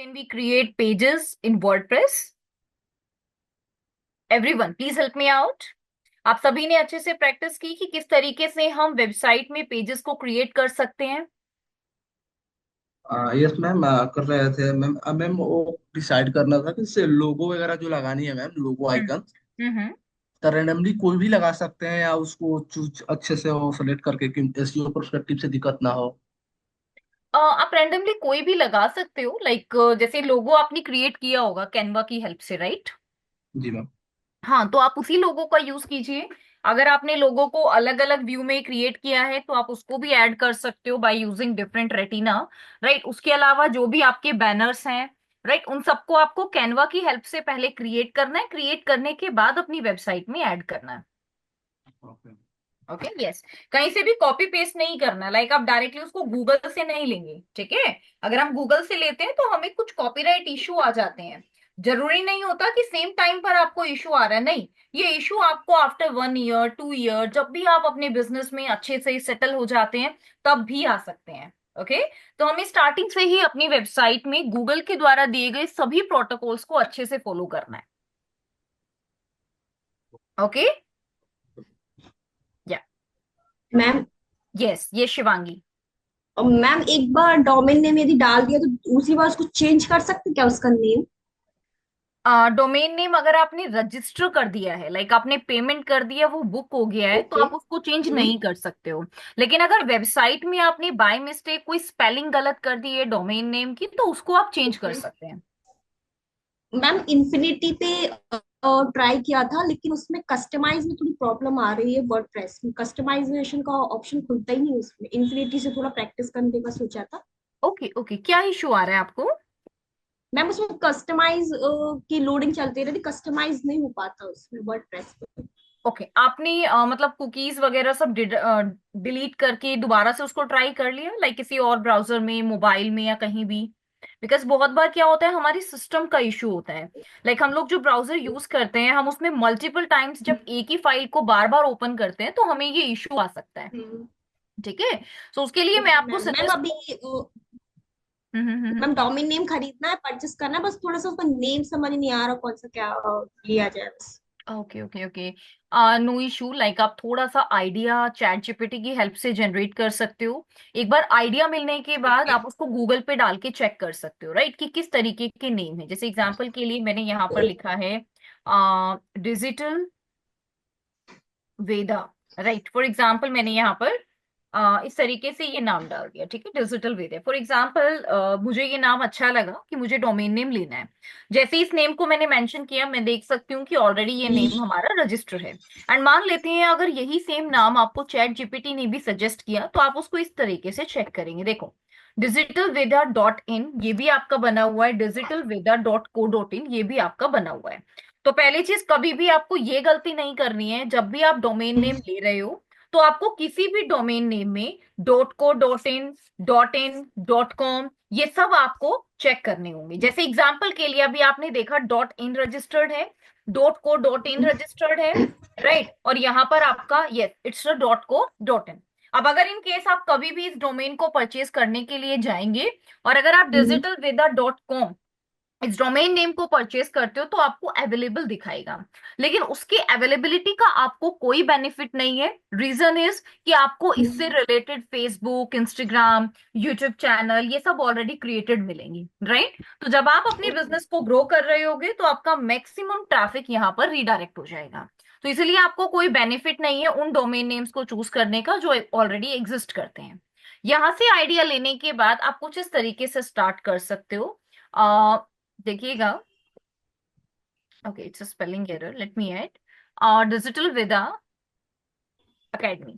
can we create pages in WordPress? Everyone, please help me out. आप सभी ने अच्छे से प्रैक्टिस की कि किस तरीके से हम वेबसाइट में पेजेस को क्रिएट कर सकते हैं। यस मैम, कर रहे थे मैम। मैम वो डिसाइड करना था कि जैसे लोगो वगैरह जो लगानी है मैम, लोगो हम्म आइकन हम्म। तो रैंडमली कोई भी लगा सकते हैं या उसको चूज अच्छे से हो सेलेक्ट करके कि एसईओ पर्सपेक्टिव से दिक्कत ना हो। आप रैंडमली कोई भी लगा सकते हो, लाइक जैसे लोगो आपने क्रिएट किया होगा कैनवा की हेल्प से, राइट? जी मैम। हाँ, तो आप उसी लोगो का यूज कीजिए। अगर आपने लोगो को अलग अलग व्यू में क्रिएट किया है तो आप उसको भी ऐड कर सकते हो by using different retina, right? उसके अलावा जो भी आपके बैनर्स हैं, राइट, उन सबको आपको कैनवा की हेल्प से पहले क्रिएट करना है। क्रिएट करने के बाद अपनी वेबसाइट में ऐड करना है। ओके। Okay, yes. कहीं से भी कॉपी पेस्ट नहीं करना, लाइक आप डायरेक्टली उसको गूगल से नहीं लेंगे, ठीक है? अगर हम गूगल से लेते हैं तो हमें कुछ कॉपीराइट इशू आ जाते हैं। जरूरी नहीं होता कि सेम टाइम पर आपको इशू आ रहा है, नहीं। ये इशू आपको आफ्टर 1 ईयर 2 ईयर, जब भी आप अपने बिजनेस में अच्छे से सेटल हो जाते हैं, तब भी आ सकते हैं। ओके, तो हमें स्टार्टिंग से ही अपनी वेबसाइट में गूगल के द्वारा दिए गए सभी प्रोटोकॉल्स को अच्छे से फॉलो करना है। ओके, या मैम। यस, ये शिवांगी। मैम एक बार डोमेन नेम यदि डाल दिया तो उसी बार उसको चेंज कर सकते क्या उसका नेम? डोमेन नेम अगर आपने रजिस्टर कर दिया है, लाइक आपने पेमेंट कर दिया, वो बुक हो गया है, तो ओके। आप उसको चेंज नहीं कर सकते हो। लेकिन अगर वेबसाइट में आपने बाय मिस्टेक कोई स्पेलिंग गलत कर दी है डोमेन नेम की, तो उसको आप चेंज कर सकते हैं। मैम इन्फिनिटी पे ट्राई किया था लेकिन उसमें कस्टमाइज में थोड़ी प्रॉब्लम आ रही है। वर्डप्रेस में कस्टमाइजेशन का ऑप्शन खुलता ही नहीं उसमें। इन्फिनिटी से थोड़ा प्रैक्टिस करने का सोचा था। ओके ओके, क्या इशू आ रहा है आपको? मैम उसमें कस्टमाइज की लोडिंग चलती रहती, कस्टमाइज नहीं हो पाता उसमें वर्डप्रेस पे। ओके, आपने मतलब कुकीज वगैरह सब डिलीट करके दोबारा से उसको ट्राई कर लिया, लाइक किसी और ब्राउजर में, मोबाइल में, या कहीं भी? बिकॉज बहुत बार क्या होता है, हमारी सिस्टम का इशू होता है। लाइक हम लोग जो ब्राउजर यूज करते हैं, हम उसमें मल्टीपल टाइम्स जब एक ही फाइल को बार बार ओपन करते हैं तो हमें ये इशू आ सकता है। ठीक है, तो उसके लिए मैं ओके आपको मैम। Ma'am suggest. अभी हम्म। मैम डोमेन नेम खरीदना है, परचेस करना है, बस थोड़ा सा उसका नेम समझ नहीं आ रहा कौन सा क्या लिया जाए बस। Okay okay okay, no issue. Like आप थोड़ा सा आइडिया चैट जीपीटी की हेल्प से जनरेट कर सकते हो। एक बार आइडिया मिलने के बाद ओके। आप उसको गूगल पे डाल के चेक कर सकते हो, राइट, कि किस तरीके के नेम है। जैसे एग्जांपल के लिए मैंने यहाँ पर लिखा है digital Veda, right, for example मैंने यहाँ पर इस तरीके से ये नाम डाल दिया, ठीक है, डिजिटल वेदा फॉर एग्जाम्पल। मुझे ये नाम अच्छा लगा कि मुझे डोमेन नेम लेना है। जैसे इस नेम को मैंने मेंशन किया, मैं देख सकती हूँ कि ऑलरेडी ये नेम हमारा रजिस्टर है। एंड मान लेते हैं अगर यही सेम नाम आपको चैट जीपीटी ने भी सजेस्ट किया, तो आप उसको इस तरीके से चेक करेंगे। देखो, डिजिटल वेदा डॉट इन ये भी आपका बना हुआ है, डिजिटल वेदा डॉट को डॉट इन ये भी आपका बना हुआ है। तो पहली चीज, कभी भी आपको ये गलती नहीं करनी है, जब भी आप डोमेन नेम ले रहे हो तो आपको किसी भी डोमेन नेम में dot co dot in dot com ये सब आपको चेक करने होंगे। जैसे एग्जांपल के लिए अभी आपने देखा डॉट इन रजिस्टर्ड है, डॉट को डॉट इन रजिस्टर्ड है, राइट, और यहाँ पर आपका yes it's dot co dot इन। अब अगर इन केस आप कभी भी इस डोमेन को परचेज करने के लिए जाएंगे और अगर आप डिजिटल वेदा डॉट कॉम इस डोमेन नेम को परचेज करते हो, तो आपको अवेलेबल दिखाएगा, लेकिन उसकी अवेलेबिलिटी का आपको कोई बेनिफिट नहीं है। रीजन इज कि आपको इससे related Facebook, Instagram, YouTube channel ये सब ऑलरेडी क्रिएटेड मिलेंगी, राइट? तो जब आप अपने बिजनेस को ग्रो कर रहे होगे तो आपका मैक्सिमम ट्रैफिक यहाँ पर रीडायरेक्ट हो जाएगा। तो इसलिए आपको कोई बेनिफिट नहीं है उन डोमेन नेम्स को चूज करने का जो ऑलरेडी एग्जिस्ट करते हैं। यहां से आइडिया लेने के बाद आप कुछ इस तरीके से स्टार्ट कर सकते हो। देखिएगा, okay, it's a spelling error, let me add digital Vida academy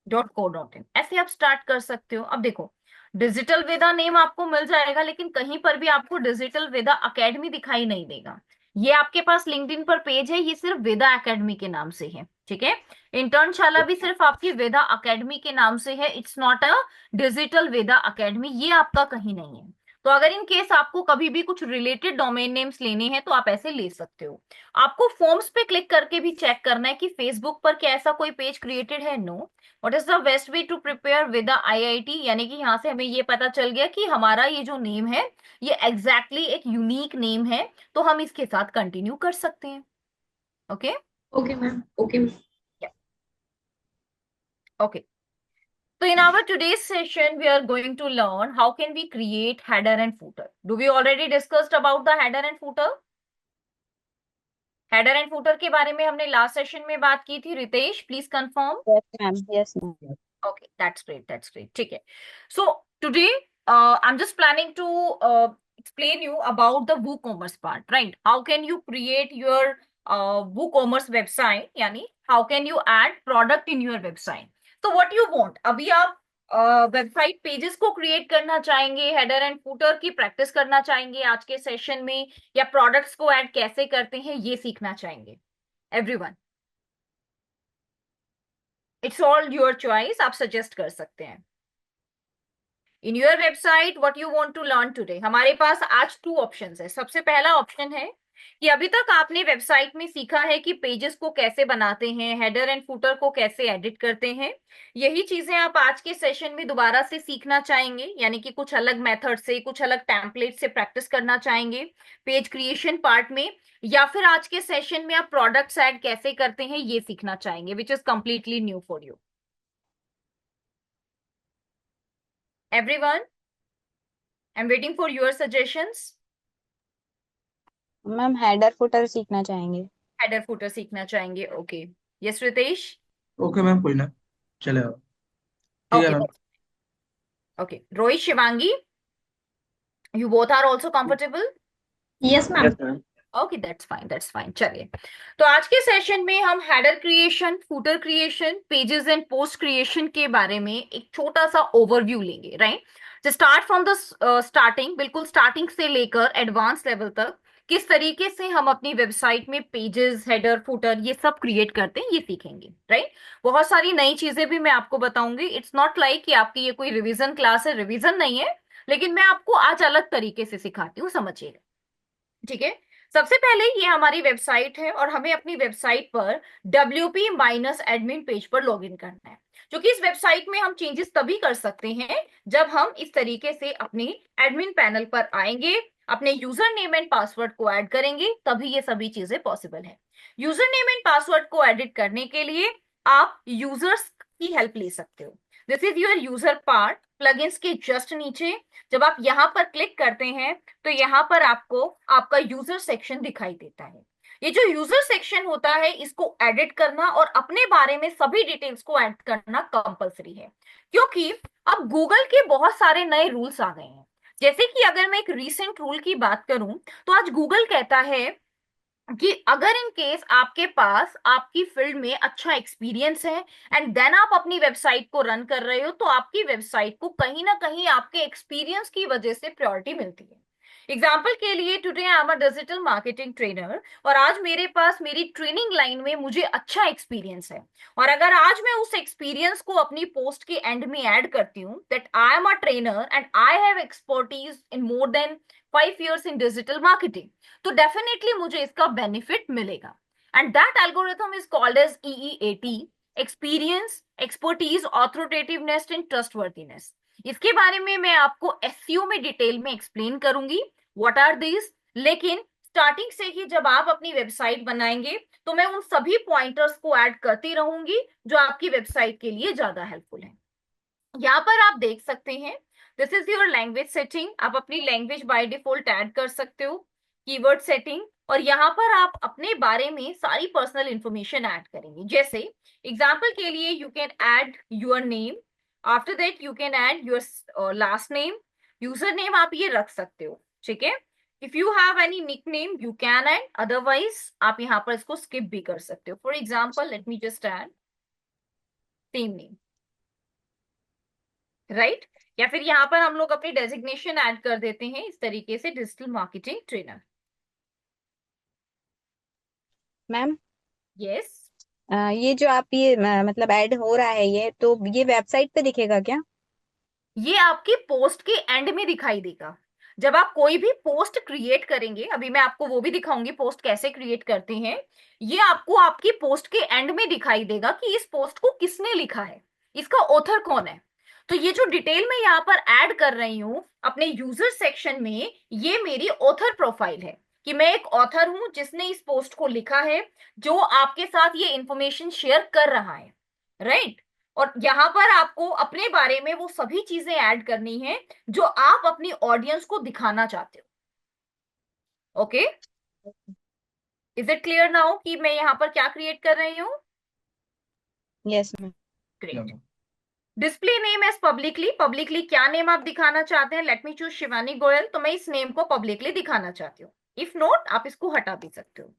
dot co dot in, ऐसे आप स्टार्ट कर सकते हो। अब देखो, डिजिटल वेदा नेम आपको मिल जाएगा, लेकिन कहीं पर भी आपको डिजिटल वेदा अकेडमी दिखाई नहीं देगा। ये आपके पास लिंक्डइन पर पेज है, ये सिर्फ वेदा अकेडमी के नाम से है, ठीक है? इंटर्नशाला भी सिर्फ आपकी वेदा अकेडमी के नाम से है, it's not a digital Veda academy, ये आपका कहीं नहीं है। तो अगर इन केस आपको कभी भी कुछ रिलेटेड डोमेन नेम्स लेने हैं तो आप ऐसे ले सकते हो। आपको फॉर्म्स पे क्लिक करके भी चेक करना है कि फेसबुक पर क्या ऐसा कोई पेज क्रिएटेड है। No. What is the best way to prepare with IIT, यानी कि यहाँ से हमें ये पता चल गया कि हमारा ये जो नेम है ये एग्जैक्टली एक यूनिक नेम है, तो हम इसके साथ कंटिन्यू कर सकते हैं। Okay. Okay ma'am, okay ma'am. Okay. So in our today's session, we are going to learn how can we create header and footer. Do we already discussed about the header and footer? Header and footer के बारे में हमने last session में बात की थी। Ritesh please confirm. Yes ma'am, yes ma'am. Okay, that's great, that's great. ठीक है। So today I am just planning to explain you about the WooCommerce part, right? How can you create your WooCommerce website? यानी how can you add product in your website? So what you want? अभी आप website pages को create करना चाहेंगे, header and footer की practice करना चाहेंगे आज के सेशन में, या प्रोडक्ट्स को ऐड कैसे करते हैं ये सीखना चाहेंगे? Everyone, it's all your choice, आप सजेस्ट कर सकते हैं। In your website what you want to learn today, हमारे पास आज 2 ऑप्शंस है। सबसे पहला ऑप्शन है कि अभी तक आपने वेबसाइट में सीखा है कि पेजेस को कैसे बनाते हैं, हेडर एंड फुटर को कैसे एडिट करते हैं। यही चीजें आप आज के सेशन में दोबारा से सीखना चाहेंगे, यानी कि कुछ अलग मेथड से, कुछ अलग टेम्पलेट से प्रैक्टिस करना चाहेंगे पेज क्रिएशन पार्ट में, या फिर आज के सेशन में आप प्रोडक्ट्स ऐड कैसे करते हैं ये सीखना चाहेंगे, which is completely new for you. Everyone, I am waiting for your suggestions. Ma'am header footer सीखना चाहेंगे। हेडर फुटर सीखना चाहेंगे, okay. Yes Ritesh. Okay ma'am, कोई ना, चलेगा। ठीक है okay. Ma'am. Okay, Rohit, Shivangi, you both are also comfortable? Yes ma'am. Yes ma'am. Okay, that's fine, that's fine. चलिए, तो आज के सेशन में हम header creation, footer creation, pages and post creation के बारे में एक छोटा सा ओवरव्यू लेंगे, राइट? तो स्टार्ट फ्रॉम द स्टार्टिंग, बिल्कुल स्टार्टिंग से लेकर एडवांस लेवल तक किस तरीके से हम अपनी वेबसाइट में पेजेस, हेडर, फूटर ये सब क्रिएट करते हैं ये सीखेंगे, राइट? बहुत सारी नई चीजें भी मैं आपको बताऊंगी। इट्स नॉट लाइक कि आपकी ये कोई रिवीजन क्लास है, रिवीजन नहीं है, लेकिन मैं आपको आज अलग तरीके से सिखाती हूँ, समझिएगा, ठीक है? सबसे पहले ये हमारी वेबसाइट है और हमें अपनी वेबसाइट पर WP-admin पेज पर लॉगिन करना है। क्योंकि इस वेबसाइट में हम चेंजेस तभी कर सकते हैं जब हम इस तरीके से अपने एडमिन पैनल पर आएंगे, अपने यूजर नेम एंड पासवर्ड को ऐड करेंगे, तभी ये सभी चीजें पॉसिबल है। यूजर नेम एंड पासवर्ड को एडिट करने के लिए आप यूजर्स की हेल्प ले सकते हो। This is your user part. Plugins के जस्ट नीचे जब आप यहाँ पर क्लिक करते हैं तो यहाँ पर आपको आपका यूजर सेक्शन दिखाई देता है। ये जो यूजर सेक्शन होता है इसको एडिट करना और अपने बारे में सभी डिटेल्स को ऐड करना कंपलसरी है, क्योंकि अब गूगल के बहुत सारे नए रूल्स आ गए हैं। जैसे कि अगर मैं एक रीसेंट रूल की बात करूं तो आज गूगल कहता है कि अगर इन केस आपके पास आपकी फील्ड में अच्छा एक्सपीरियंस है एंड देन आप अपनी वेबसाइट को रन कर रहे हो, तो आपकी वेबसाइट को कहीं ना कहीं आपके एक्सपीरियंस की वजह से प्रायोरिटी मिलती है। एग्जाम्पल के लिए today I am a digital marketing trainer और आज मेरे पास मेरी ट्रेनिंग लाइन में मुझे अच्छा एक्सपीरियंस है, और अगर आज मैं उस एक्सपीरियंस को अपनी पोस्ट के एंड में ऐड करती हूँ that I am a trainer and I have expertise in more than 5 years in digital marketing, तो डेफिनेटली मुझे इसका बेनिफिट मिलेगा। And that algorithm is called as EEAT, experience, expertise, authoritativeness and trustworthiness. इसके बारे में मैं आपको एसईओ में डिटेल में एक्सप्लेन करूंगी व्हाट आर दिस, लेकिन स्टार्टिंग से ही जब आप अपनी वेबसाइट बनाएंगे तो मैं उन सभी पॉइंटर्स को ऐड करती रहूंगी जो आपकी वेबसाइट के लिए ज्यादा हेल्पफुल है। यहाँ पर आप देख सकते हैं this is your language setting, आप अपनी लैंग्वेज बाय डिफॉल्ट ऐड कर सकते हो, कीवर्ड सेटिंग, और यहाँ पर आप अपने बारे में सारी पर्सनल इंफॉर्मेशन ऐड करेंगे। जैसे एग्जाम्पल के लिए you can add your name, after that you can add your last name, username आप ये रख सकते हो, ठीक है? If you have any nickname you can add, otherwise आप यहाँ पर इसको स्किप भी कर सकते हो। For example let me just add same name, right? या फिर यहाँ पर हम लोग अपनी डेजिग्नेशन ऐड कर देते हैं इस तरीके से, digital marketing trainer. Ma'am yes, ये जो आप ये मतलब ऐड हो रहा है ये, तो ये वेबसाइट पे दिखेगा क्या? ये आपकी पोस्ट के एंड में दिखाई देगा। जब आप कोई भी पोस्ट क्रिएट करेंगे, अभी मैं आपको वो भी दिखाऊंगी पोस्ट कैसे क्रिएट करते हैं, ये आपको आपकी पोस्ट के एंड में दिखाई देगा कि इस पोस्ट को किसने लिखा है, इसका ऑथर कौन है। तो ये जो डिटेल मैं यहाँ पर ऐड कर रही हूँ अपने यूजर सेक्शन में, ये मेरी ऑथर प्रोफाइल है कि मैं एक ऑथर हूं जिसने इस पोस्ट को लिखा है, जो आपके साथ ये इंफॉर्मेशन शेयर कर रहा है, राइट। और यहाँ पर आपको अपने बारे में वो सभी चीजें ऐड करनी है जो आप अपनी ऑडियंस को दिखाना चाहते हो। Okay, is it clear now कि मैं यहाँ पर क्या क्रिएट कर रही हूँ? Yes ma'am. Great. Display name as publicly, publicly क्या नेम आप दिखाना चाहते हैं? Let me choose Shivani Goyal, तो मैं इस नेम को पब्लिकली दिखाना चाहती हूँ। इफ नॉट, आप इसको हटा भी सकते हो।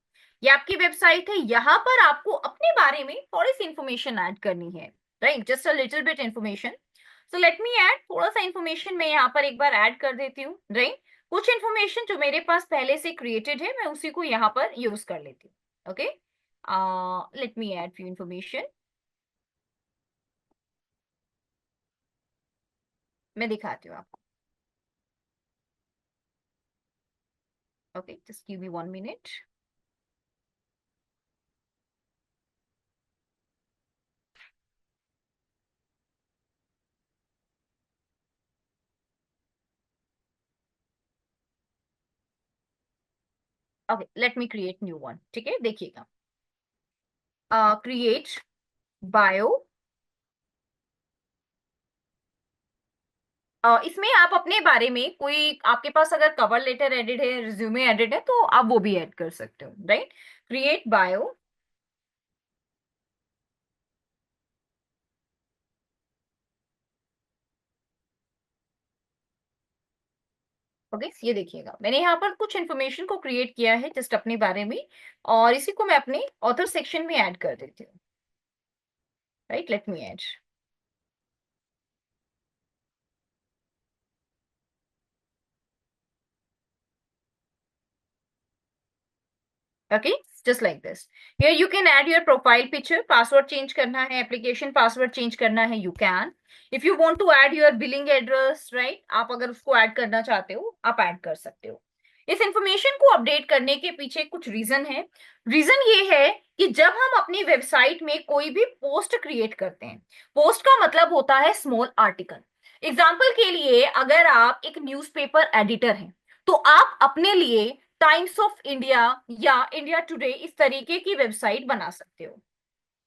ये आपकी वेबसाइट है, यहाँ पर आपको अपने बारे में थोड़ी सी इंफॉर्मेशन ऐड करनी है, right, just a little bit information. So let me add थोड़ा सा इंफॉर्मेशन, मैं यहाँ पर एक बार ऐड कर देती हूँ, राइट। कुछ इंफॉर्मेशन जो मेरे पास पहले से क्रिएटेड है, मैं उसी को यहाँ पर यूज कर लेती हूँ। Okay, late me add few information, मैं दिखाती हूँ आपको। Okay, just give me 1 minute। Okay, let me create new one, ठीक है, देखिएगा। क्रिएट बायो, इसमें आप अपने बारे में कोई, आपके पास अगर कवर लेटर एडिट है, रिज्यूमे एडिट है, तो आप वो भी ऐड कर सकते हो, राइट। क्रिएट बायो, ओके, ये देखिएगा मैंने यहाँ पर कुछ इन्फॉर्मेशन को क्रिएट किया है जस्ट अपने बारे में, और इसी को मैं अपने ऑथर सेक्शन में ऐड कर देती हूँ, right. Let me add, okay, just like this. Here you can add your profile picture, password change करना है, एप्लीकेशन पासवर्ड चेंज करना है, you can. If you want to add your billing address, right, आप अगर उसको add करना चाहते हो आप ऐड कर सकते हो। इस इंफॉर्मेशन को अपडेट करने के पीछे कुछ रीजन है। रीजन ये है कि जब हम अपनी वेबसाइट में कोई भी पोस्ट क्रिएट करते हैं, पोस्ट का मतलब होता है स्मॉल आर्टिकल। एग्जाम्पल के लिए, अगर आप एक न्यूज़पेपर एडिटर हैं, तो आप अपने लिए टाइम्स ऑफ इंडिया या इंडिया टुडे इस तरीके की वेबसाइट बना सकते हो।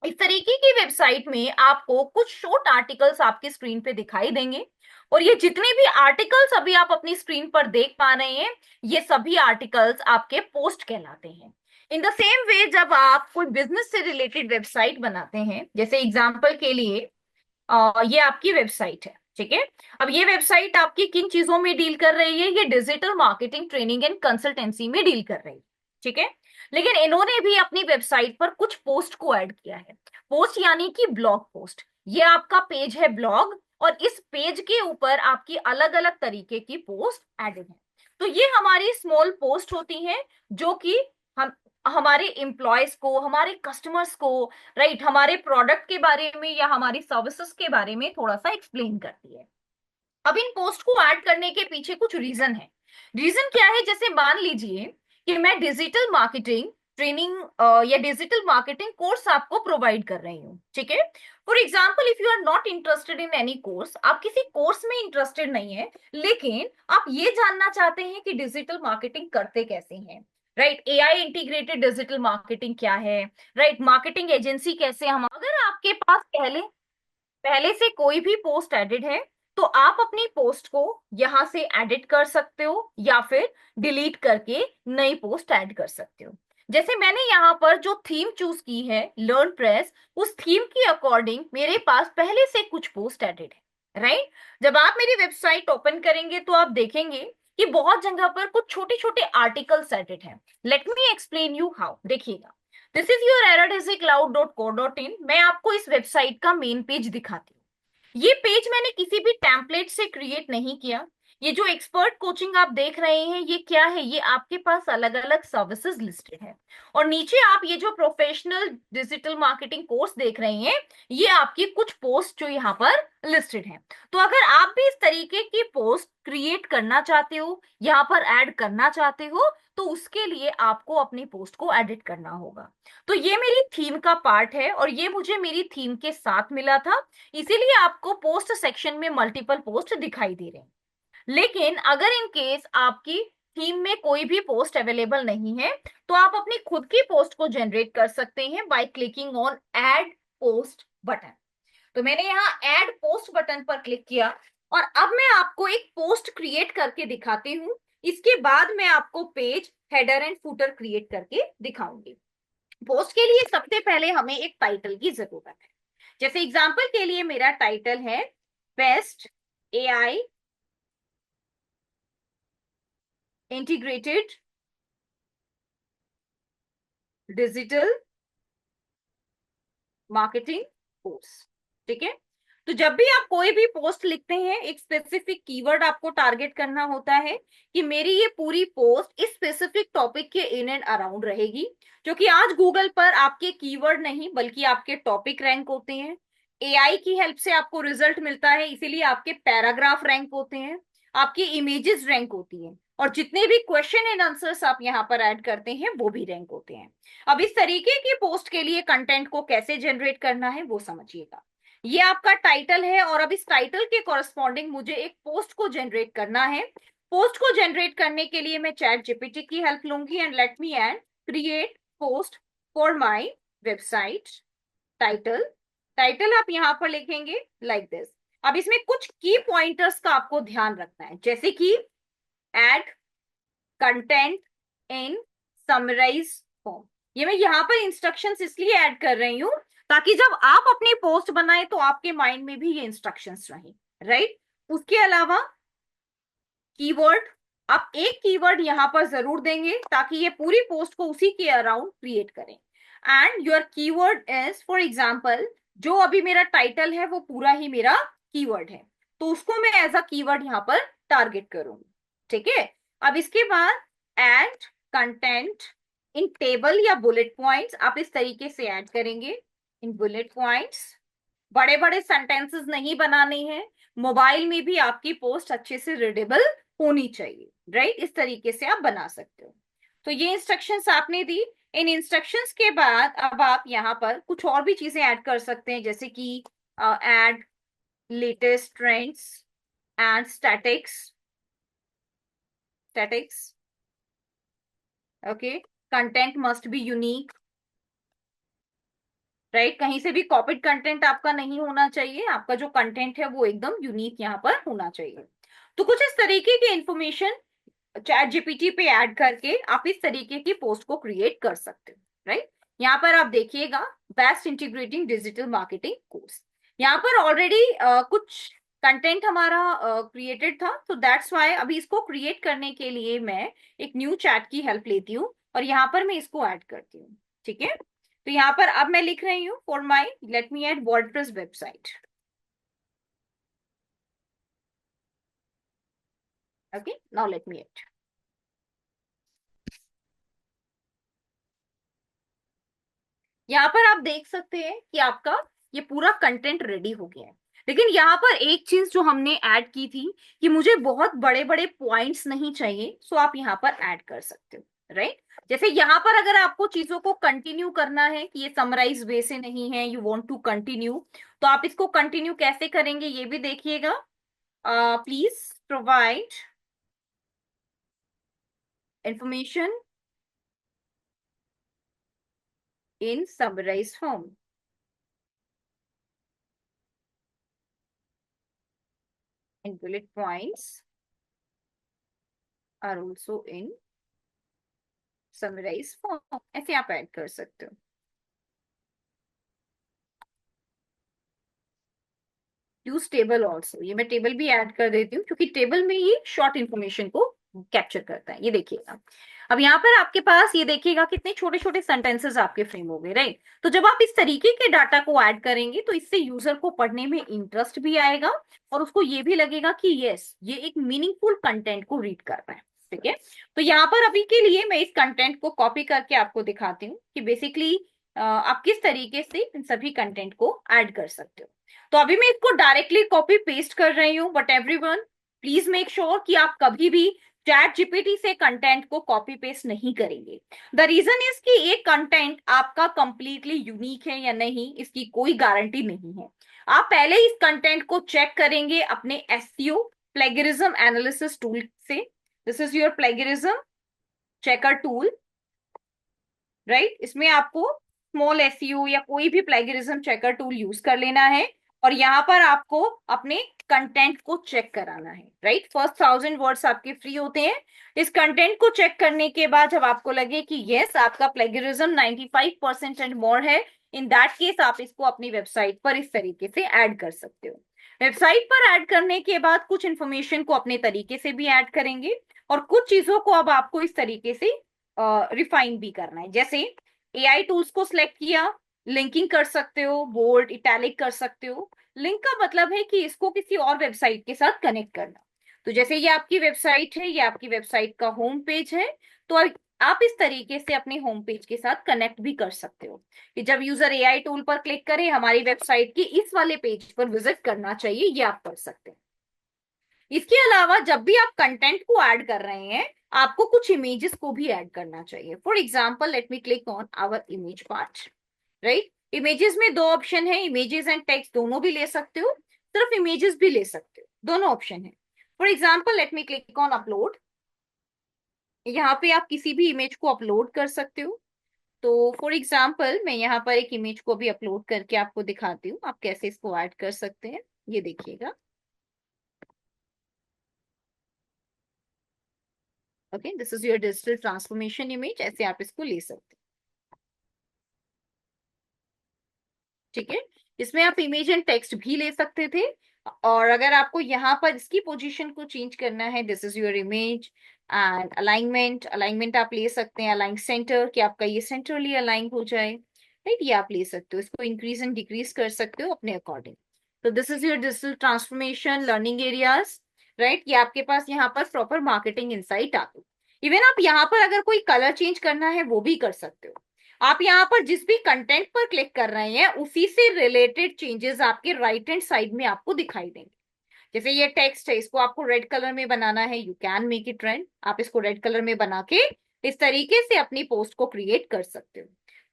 इस तरीके की वेबसाइट में आपको कुछ शॉर्ट आर्टिकल्स आपकी स्क्रीन पे दिखाई देंगे, और ये जितने भी आर्टिकल्स अभी आप अपनी स्क्रीन पर देख पा रहे हैं, ये सभी आर्टिकल्स आपके पोस्ट कहलाते हैं। इन द सेम वे, जब आप कोई बिजनेस से रिलेटेड वेबसाइट बनाते हैं, जैसे एग्जांपल के लिए ये आपकी वेबसाइट है, ठीक है। अब ये वेबसाइट आपकी किन चीजों में डील कर रही है? ये digital marketing training and consultancy में डील कर रही है, ठीक है। लेकिन इन्होंने भी अपनी वेबसाइट पर कुछ पोस्ट को ऐड किया है। पोस्ट यानी कि ब्लॉग पोस्ट। ये आपका पेज है ब्लॉग, और इस पेज के ऊपर आपकी अलग अलग तरीके की पोस्ट एडेड है। तो ये हमारी स्मॉल पोस्ट होती हैं, जो कि हम हमारे एम्प्लॉयज को, हमारे कस्टमर्स को, राइट, हमारे प्रोडक्ट के बारे में या हमारी सर्विसेज के बारे में थोड़ा सा एक्सप्लेन करती है। अब इन पोस्ट को ऐड करने के पीछे कुछ रीजन है। रीजन क्या है? जैसे मान लीजिए कि मैं डिजिटल मार्केटिंग ट्रेनिंग या डिजिटल मार्केटिंग कोर्स आपको प्रोवाइड कर रही हूँ, ठीक है। For example, if you are not interested in any course, आप किसी कोर्स में इंटरेस्टेड नहीं है, लेकिन आप ये जानना चाहते हैं कि डिजिटल मार्केटिंग करते कैसे हैं, right, AI integrated digital marketing क्या है, राइट, मार्केटिंग एजेंसी कैसे हम, अगर आपके पास पहले पहले से कोई भी पोस्ट एडिट है, तो आप अपनी पोस्ट को यहां से एडिट कर सकते हो या फिर डिलीट करके नई पोस्ट ऐड कर सकते हो। जैसे मैंने यहाँ पर जो थीम चूज की है लर्न प्रेस, उस थीम के अकॉर्डिंग मेरे पास पहले से कुछ पोस्ट एडिट है, राइट। जब आप मेरी वेबसाइट ओपन करेंगे तो आप देखेंगे कि बहुत जगह पर कुछ छोटे छोटे आर्टिकल्स एडिट हैं। Let me explain you how, देखिएगा। This is your errordizicloud.co.in। मैं आपको इस वेबसाइट का मेन पेज दिखाती हूँ। ये पेज मैंने किसी भी टेम्पलेट से क्रिएट नहीं किया, ये जो एक्सपर्ट कोचिंग आप देख रहे हैं ये क्या है, ये आपके पास अलग अलग सर्विसेज लिस्टेड है। और नीचे आप ये जो प्रोफेशनल डिजिटल मार्केटिंग कोर्स देख रहे हैं, ये आपकी कुछ पोस्ट जो यहाँ पर लिस्टेड है। तो अगर आप भी इस तरीके की पोस्ट क्रिएट करना चाहते हो, यहाँ पर ऐड करना चाहते हो, तो उसके लिए आपको अपनी पोस्ट को एडिट करना होगा। तो ये मेरी थीम का पार्ट है और ये मुझे मेरी थीम के साथ मिला था, इसीलिए आपको पोस्ट सेक्शन में मल्टीपल पोस्ट दिखाई दे रहे हैं। लेकिन अगर इन केस आपकी थीम में कोई भी पोस्ट अवेलेबल नहीं है, तो आप अपनी खुद की पोस्ट को जनरेट कर सकते हैं bye clicking on add post button. तो मैंने यहाँ ऐड पोस्ट बटन पर क्लिक किया और अब मैं आपको एक पोस्ट क्रिएट करके दिखाती हूँ। इसके बाद मैं आपको page header and footer create करके दिखाऊंगी। पोस्ट के लिए सबसे पहले हमें एक टाइटल की जरूरत है। जैसे एग्जांपल के लिए मेरा टाइटल है best AI integrated digital marketing course. ठीक है। तो जब भी आप कोई भी पोस्ट लिखते हैं, एक स्पेसिफिक कीवर्ड आपको टारगेट करना होता है कि मेरी ये पूरी पोस्ट इस स्पेसिफिक टॉपिक के इन एंड अराउंड रहेगी। जो कि आज गूगल पर आपके कीवर्ड नहीं बल्कि आपके टॉपिक रैंक होते हैं। एआई की हेल्प से आपको रिजल्ट मिलता है, इसीलिए आपके पैराग्राफ रैंक होते हैं, आपकी इमेजेस रैंक होती हैं, और जितने भी क्वेश्चन एंड आंसर्स आप यहाँ पर ऐड करते हैं वो भी रैंक होते हैं। अब इस तरीके की पोस्ट के लिए कंटेंट को कैसे जनरेट करना है वो समझिएगा। ये आपका टाइटल है और अब इस टाइटल के कॉरस्पॉन्डिंग मुझे एक पोस्ट को जनरेट करना है। पोस्ट को जनरेट करने के लिए मैं चैट जीपीटी की हेल्प लूंगी and let me and create post for my website. Title, title आप यहां पर लिखेंगे लाइक दिस। अब इसमें कुछ की पॉइंटर्स का आपको ध्यान रखना है, जैसे कि add content in summarise form. ये मैं यहाँ पर इंस्ट्रक्शंस इसलिए ऐड कर रही हूं ताकि जब आप अपनी पोस्ट बनाए तो आपके माइंड में भी ये इंस्ट्रक्शंस रहें, राइट। उसके अलावा कीवर्ड, आप एक कीवर्ड यहां पर जरूर देंगे ताकि ये पूरी पोस्ट को उसी के अराउंड क्रिएट करें। And your keyword is for example, जो अभी मेरा टाइटल है वो पूरा ही मेरा कीवर्ड है, तो उसको मैं एज अ कीवर्ड यहां पर टारगेट करूंगी। ठीक है। अब इसके बाद ऐड कंटेंट इन टेबल या बुलेट पॉइंट्स, आप इस तरीके से ऐड करेंगे इन बुलेट पॉइंट्स। बड़े बड़े सेंटेंसेस नहीं बनाने हैं, मोबाइल में भी आपकी पोस्ट अच्छे से रीडेबल होनी चाहिए, राइट। इस तरीके से आप बना सकते हो। तो ये इंस्ट्रक्शंस आपने दी। इन इंस्ट्रक्शंस के बाद अब आप यहाँ पर कुछ और भी चीजें ऐड कर सकते हैं, जैसे कि add latest trends and statics. Okay. Content must be unique, right. कहीं से भी कॉपीड कंटेंट आपका नहीं होना चाहिए, आपका जो कंटेंट है वो एकदम यूनिक यहाँ पर होना चाहिए। तो कुछ इस तरीके की इंफॉर्मेशन चैट जीपीटी पे ऐड करके आप इस तरीके की पोस्ट को क्रिएट कर सकते हो, राइट। यहाँ पर आप देखिएगा best integrating digital marketing course, यहाँ पर ऑलरेडी कुछ कंटेंट हमारा क्रिएटेड था, तो दैट्स वाई अभी इसको क्रिएट करने के लिए मैं एक न्यू चैट की हेल्प लेती हूँ और यहाँ पर मैं इसको ऐड करती हूँ। ठीक है। तो यहाँ पर अब मैं लिख रही हूँ for my late me add WordPress website. Okay, now let me add. यहाँ पर आप देख सकते हैं कि आपका ये पूरा कंटेंट रेडी हो गया है। लेकिन यहाँ पर एक चीज जो हमने ऐड की थी कि मुझे बहुत बड़े बड़े पॉइंट्स नहीं चाहिए, सो आप यहाँ पर ऐड कर सकते हो, राइट। जैसे यहाँ पर अगर आपको चीजों को कंटिन्यू करना है कि ये समराइज वे से नहीं है, यू वांट टू कंटिन्यू, तो आप इसको कंटिन्यू कैसे करेंगे ये भी देखिएगा। Please provide information in summarise form and bullet points are also in summarize form, ऐसे आप ऐड कर सकते हो। यूज टेबल ऑल्सो, ये मैं टेबल भी ऐड कर देती हूँ क्योंकि टेबल में ये शॉर्ट इंफॉर्मेशन को कैप्चर करता है। ये देखिएगा। अब यहाँ पर आपके पास ये देखिएगा कितने छोटे छोटे सेंटेंसेस आपके फ्रेम हो गए, राइट। तो जब आप इस तरीके के डाटा को ऐड करेंगे तो इससे यूजर को पढ़ने में इंटरेस्ट भी आएगा और उसको ये भी लगेगा कि यस ये एक मीनिंगफुल कंटेंट को रीड कर रहा है, ठीक है। तो यहाँ पर अभी के लिए मैं इस कंटेंट को कॉपी करके आपको दिखाती हूँ कि बेसिकली आप किस तरीके से इन सभी कंटेंट को ऐड कर सकते हो। तो अभी मैं इसको डायरेक्टली कॉपी पेस्ट कर रही हूँ, but everyone please make sure कि आप कभी भी चैट जीपीटी से कंटेंट को कॉपी पेस्ट नहीं करेंगे। द रीजन इज कि एक कंटेंट आपका कंप्लीटली यूनिक है या नहीं इसकी कोई गारंटी नहीं है। आप पहले इस कंटेंट को चेक करेंगे अपने एसईओ प्लेगरिज्म एनालिसिस टूल से। This is your plagiarism checker tool, right. इसमें आपको स्मॉल एसईओ या कोई भी प्लेगरिज्म चेकर टूल यूज कर लेना है और यहाँ पर आपको अपने कंटेंट को चेक कराना है, राइट। फर्स्ट 1000 वर्ड्स आपके फ्री होते हैं। इस कंटेंट को चेक करने के बाद जब आपको लगे कि यस आपका प्लेगरिज्म 95% एंड मोर है, इन दैट केस आप इसको अपनी वेबसाइट पर इस तरीके से ऐड कर सकते हो। वेबसाइट पर ऐड करने के बाद कुछ इंफॉर्मेशन को अपने तरीके से भी ऐड करेंगे और कुछ चीजों को अब आपको इस तरीके से रिफाइन भी करना है। जैसे एआई टूल्स को सिलेक्ट किया, लिंकिंग कर सकते हो, बोल्ड इटैलिक कर सकते हो। लिंक का मतलब है कि इसको किसी और वेबसाइट के साथ कनेक्ट करना। तो जैसे ये आपकी वेबसाइट है, ये आपकी वेबसाइट का होम पेज है, तो आप इस तरीके से अपने होम पेज के साथ कनेक्ट भी कर सकते हो कि जब यूजर एआई टूल पर क्लिक करे हमारी वेबसाइट की इस वाले पेज पर विजिट करना चाहिए, ये आप कर सकते हैं। इसके अलावा जब भी आप कंटेंट को ऐड कर रहे हैं आपको कुछ इमेजेस को भी ऐड करना चाहिए। For example let me click on our image part, right. Images में दो ऑप्शन है, इमेजेस एंड टेक्स्ट दोनों भी ले सकते हो, सिर्फ इमेजेस भी ले सकते हो, दोनों ऑप्शन है। For example let me click on upload, यहाँ पे आप किसी भी इमेज को अपलोड कर सकते हो। तो फॉर एग्जाम्पल मैं यहाँ पर एक इमेज को भी अपलोड करके आपको दिखाती हूँ आप कैसे इसको ऐड कर सकते हैं। ये देखिएगा, okay, this is your digital transformation image, ऐसे आप इसको ले सकते हैं, ठीक है। इसमें आप इमेज एंड टेक्स्ट भी ले सकते थे और अगर आपको यहाँ पर इसकी पोजीशन को चेंज करना है, this is your image and alignment, alignment आप ले सकते हैं, अलाइन सेंटर कि आपका ये सेंटरली अलाइन हो जाए, राइट। ये आप ले सकते हो, इसको इंक्रीज एंड डिक्रीज कर सकते हो अपने अकॉर्डिंग। तो this is your digital transformation learning areas, right. ये आपके पास यहाँ पर प्रॉपर मार्केटिंग इंसाइट आ गई। इवन आप यहाँ पर अगर कोई कलर चेंज करना है वो भी कर सकते हो। आप यहाँ पर जिस भी कंटेंट पर क्लिक कर रहे हैं उसी से रिलेटेड चेंजेस आपके राइट हैंड साइड में आपको दिखाई देंगे। जैसे ये टेक्स्ट है, इसको आपको रेड कलर में बनाना है, you can make it red, आप इसको रेड कलर में बना के इस तरीके से अपनी पोस्ट को क्रिएट कर सकते हो।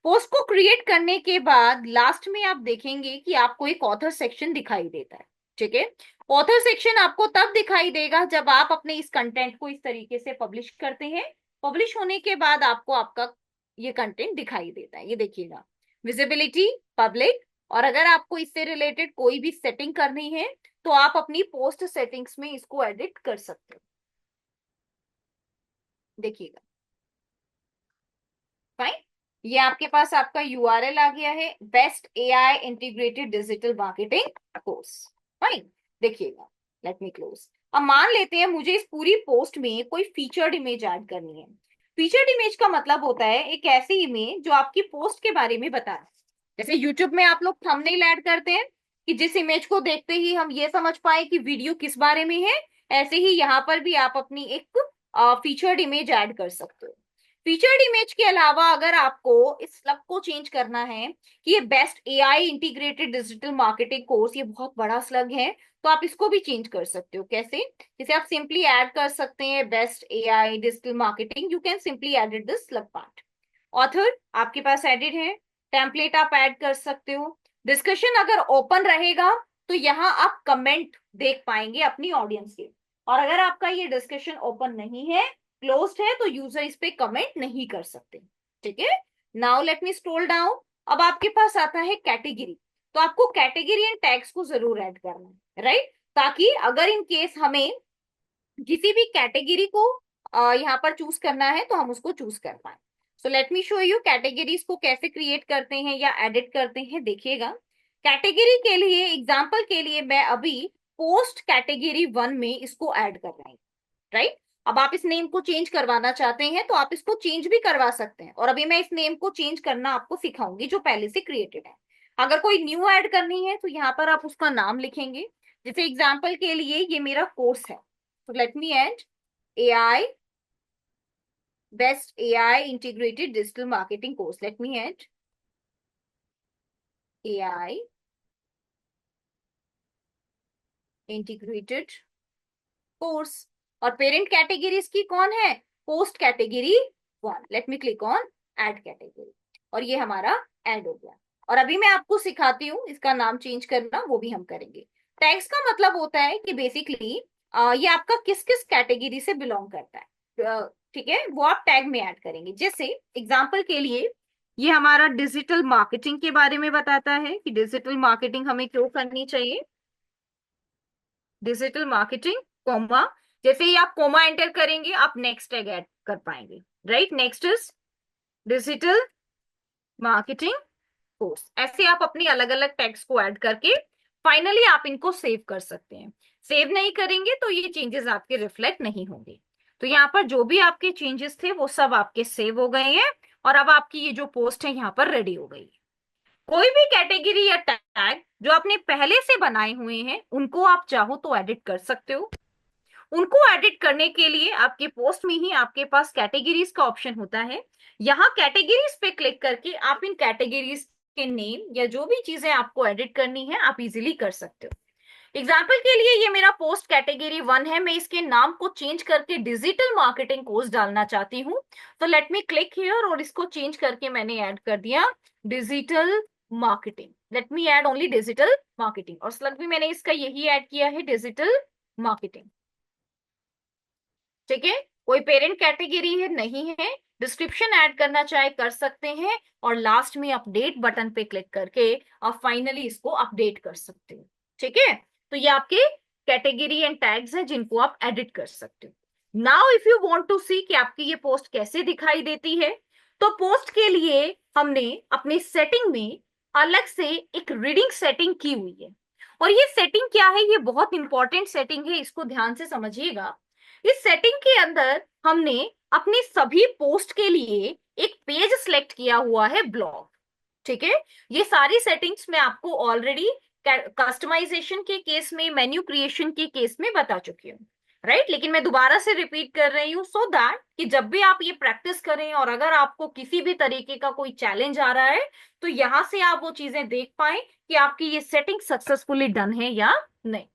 पोस्ट को क्रिएट करने के बाद लास्ट में आप देखेंगे कि आपको एक ऑथर सेक्शन दिखाई देता है, ठीक है। ऑथर सेक्शन आपको तब दिखाई देगा जब आप अपने इस कंटेंट को इस तरीके से पब्लिश करते हैं। पब्लिश होने के बाद आपको आपका ये कंटेंट दिखाई देता है, ये देखिएगा, विजिबिलिटी, पब्लिक। और अगर आपको इससे रिलेटेड कोई भी सेटिंग करनी है तो आप अपनी पोस्ट सेटिंग्स में इसको एडिट कर सकते हो, देखिएगा, फाइन। ये आपके पास आपका यूआरएल आ गया है, best AI integrated digital marketing course, fine. देखिएगा, लेट मी क्लोज। अब मान लेते हैं मुझे इस पूरी पोस्ट में कोई फीचर्ड इमेज ऐड करनी है। फीचर्ड इमेज का मतलब होता है एक ऐसी इमेज जो आपकी पोस्ट के बारे में बताए। जैसे यूट्यूब में आप लोग थंबनेल ऐड करते हैं कि जिस इमेज को देखते ही हम ये समझ पाए कि वीडियो किस बारे में है, ऐसे ही यहाँ पर भी आप अपनी एक फीचर्ड इमेज ऐड कर सकते हो। फीचर्ड इमेज के अलावा अगर आपको इस स्लग को चेंज करना है कि ये best AI integrated digital marketing course, ये बहुत बड़ा स्लग है, तो आप इसको भी चेंज कर सकते हो। कैसे? जैसे आप सिंपली ऐड कर सकते हैं best AI digital marketing, you can simply edit this slug part. Author आपके पास एडिट है, टेम्पलेट आप ऐड कर सकते हो। डिस्कशन अगर ओपन रहेगा तो यहाँ आप कमेंट देख पाएंगे अपनी ऑडियंस के, और अगर आपका ये डिस्कशन ओपन नहीं है, क्लोज्ड है, तो यूजर इस पे कमेंट नहीं कर सकते, ठीक है। Now let me scroll down. अब आपके पास आता है कैटेगरी, तो आपको कैटेगरी एंड टैग्स को जरूर ऐड करना है, राइट, ताकि अगर इन केस हमें किसी भी कैटेगरी को यहाँ पर चूज करना है तो हम उसको चूज कर पाए। So let me show you categories को कैसे क्रिएट करते हैं या एडिट करते हैं, देखिएगा। कैटेगरी के लिए, एग्जाम्पल के लिए मैं अभी पोस्ट कैटेगरी 1 में इसको ऐड कर रही हूँ, राइट। अब आप इस नेम को चेंज करवाना चाहते हैं तो आप इसको चेंज भी करवा सकते हैं, और अभी मैं इस नेम को चेंज करना आपको सिखाऊंगी जो पहले से क्रिएटेड है। अगर कोई न्यू ऐड करनी है तो यहाँ पर आप उसका नाम लिखेंगे। जैसे एग्जाम्पल के लिए ये मेरा कोर्स है, तो late me add AI best AI integrated digital marketing course. Late me add AI integrated course. और पेरेंट कैटेगरी इसकी कौन है? Post category 1। Late me click on add category, और ये हमारा ऐड हो गया। और अभी मैं आपको सिखाती हूँ इसका नाम चेंज करना, वो भी हम करेंगे। टैग्स का मतलब होता है कि बेसिकली ये आपका किस किस कैटेगरी से बिलोंग करता है, ठीक है, वो आप टैग में ऐड करेंगे। जैसे एग्जाम्पल के लिए ये हमारा डिजिटल मार्केटिंग के बारे में बताता है कि डिजिटल मार्केटिंग हमें क्यों करनी चाहिए। डिजिटल मार्केटिंग कॉमा, जैसे ही आप कॉमा एंटर करेंगे आप नेक्स्ट टैग ऐड कर पाएंगे, right. Next is digital marketing course. ऐसे आप अपनी अलग अलग टैग्स को ऐड करके फाइनली आप इनको सेव कर सकते हैं। सेव नहीं करेंगे तो ये चेंजेस आपके रिफ्लेक्ट नहीं होंगे। तो यहाँ पर जो भी आपके चेंजेस थे वो सब आपके सेव हो गए हैं, और अब आपकी ये जो पोस्ट है यहाँ पर रेडी हो गई है। कोई भी कैटेगरी या टैग जो आपने पहले से बनाए हुए हैं उनको आप चाहो तो एडिट कर सकते हो। उनको एडिट करने के लिए आपके पोस्ट में ही आपके पास कैटेगरीज का ऑप्शन होता है। यहाँ कैटेगरीज पे क्लिक करके आप इन कैटेगरीज के नेम या जो भी चीजें आपको एडिट करनी है आप इजीली कर सकते हो। एग्जाम्पल के लिए ये मेरा पोस्ट कैटेगरी 1 है, मैं इसके नाम को चेंज करके डिजिटल मार्केटिंग कोर्स डालना चाहती हूँ। तो लेट मी क्लिक हियर और इसको चेंज करके मैंने ऐड कर दिया digital marketing. Late me add only digital marketing, और स्लग भी मैंने इसका यही ऐड किया है डिजिटल मार्केटिंग, ठीक है। कोई पेरेंट कैटेगरी है नहीं है, डिस्क्रिप्शन ऐड करना चाहे कर सकते हैं, और लास्ट में अपडेट बटन पे क्लिक करके आप फाइनली इसको अपडेट कर सकते हो, ठीक है। तो ये आपके कैटेगरी एंड टैग्स हैं जिनको आप एडिट कर सकते हो। Now if you want to see कि आपकी ये पोस्ट कैसे दिखाई देती है, तो पोस्ट के लिए हमने अपने सेटिंग में अलग से एक रीडिंग सेटिंग की हुई है। और ये सेटिंग क्या है, ये बहुत इंपॉर्टेंट सेटिंग है, इसको ध्यान से समझिएगा। इस सेटिंग के अंदर हमने अपने सभी पोस्ट के लिए एक पेज सिलेक्ट किया हुआ है, ब्लॉग, ठीक है। ये सारी सेटिंग्स मैं आपको ऑलरेडी कस्टमाइजेशन के केस में, मेन्यू क्रिएशन के केस में बता चुकी हूँ, राइट। लेकिन मैं दोबारा से रिपीट कर रही हूँ सो दैट कि जब भी आप ये प्रैक्टिस करें और अगर आपको किसी भी तरीके का कोई चैलेंज आ रहा है तो यहां से आप वो चीजें देख पाए कि आपकी ये सेटिंग सक्सेसफुली डन है या नहीं।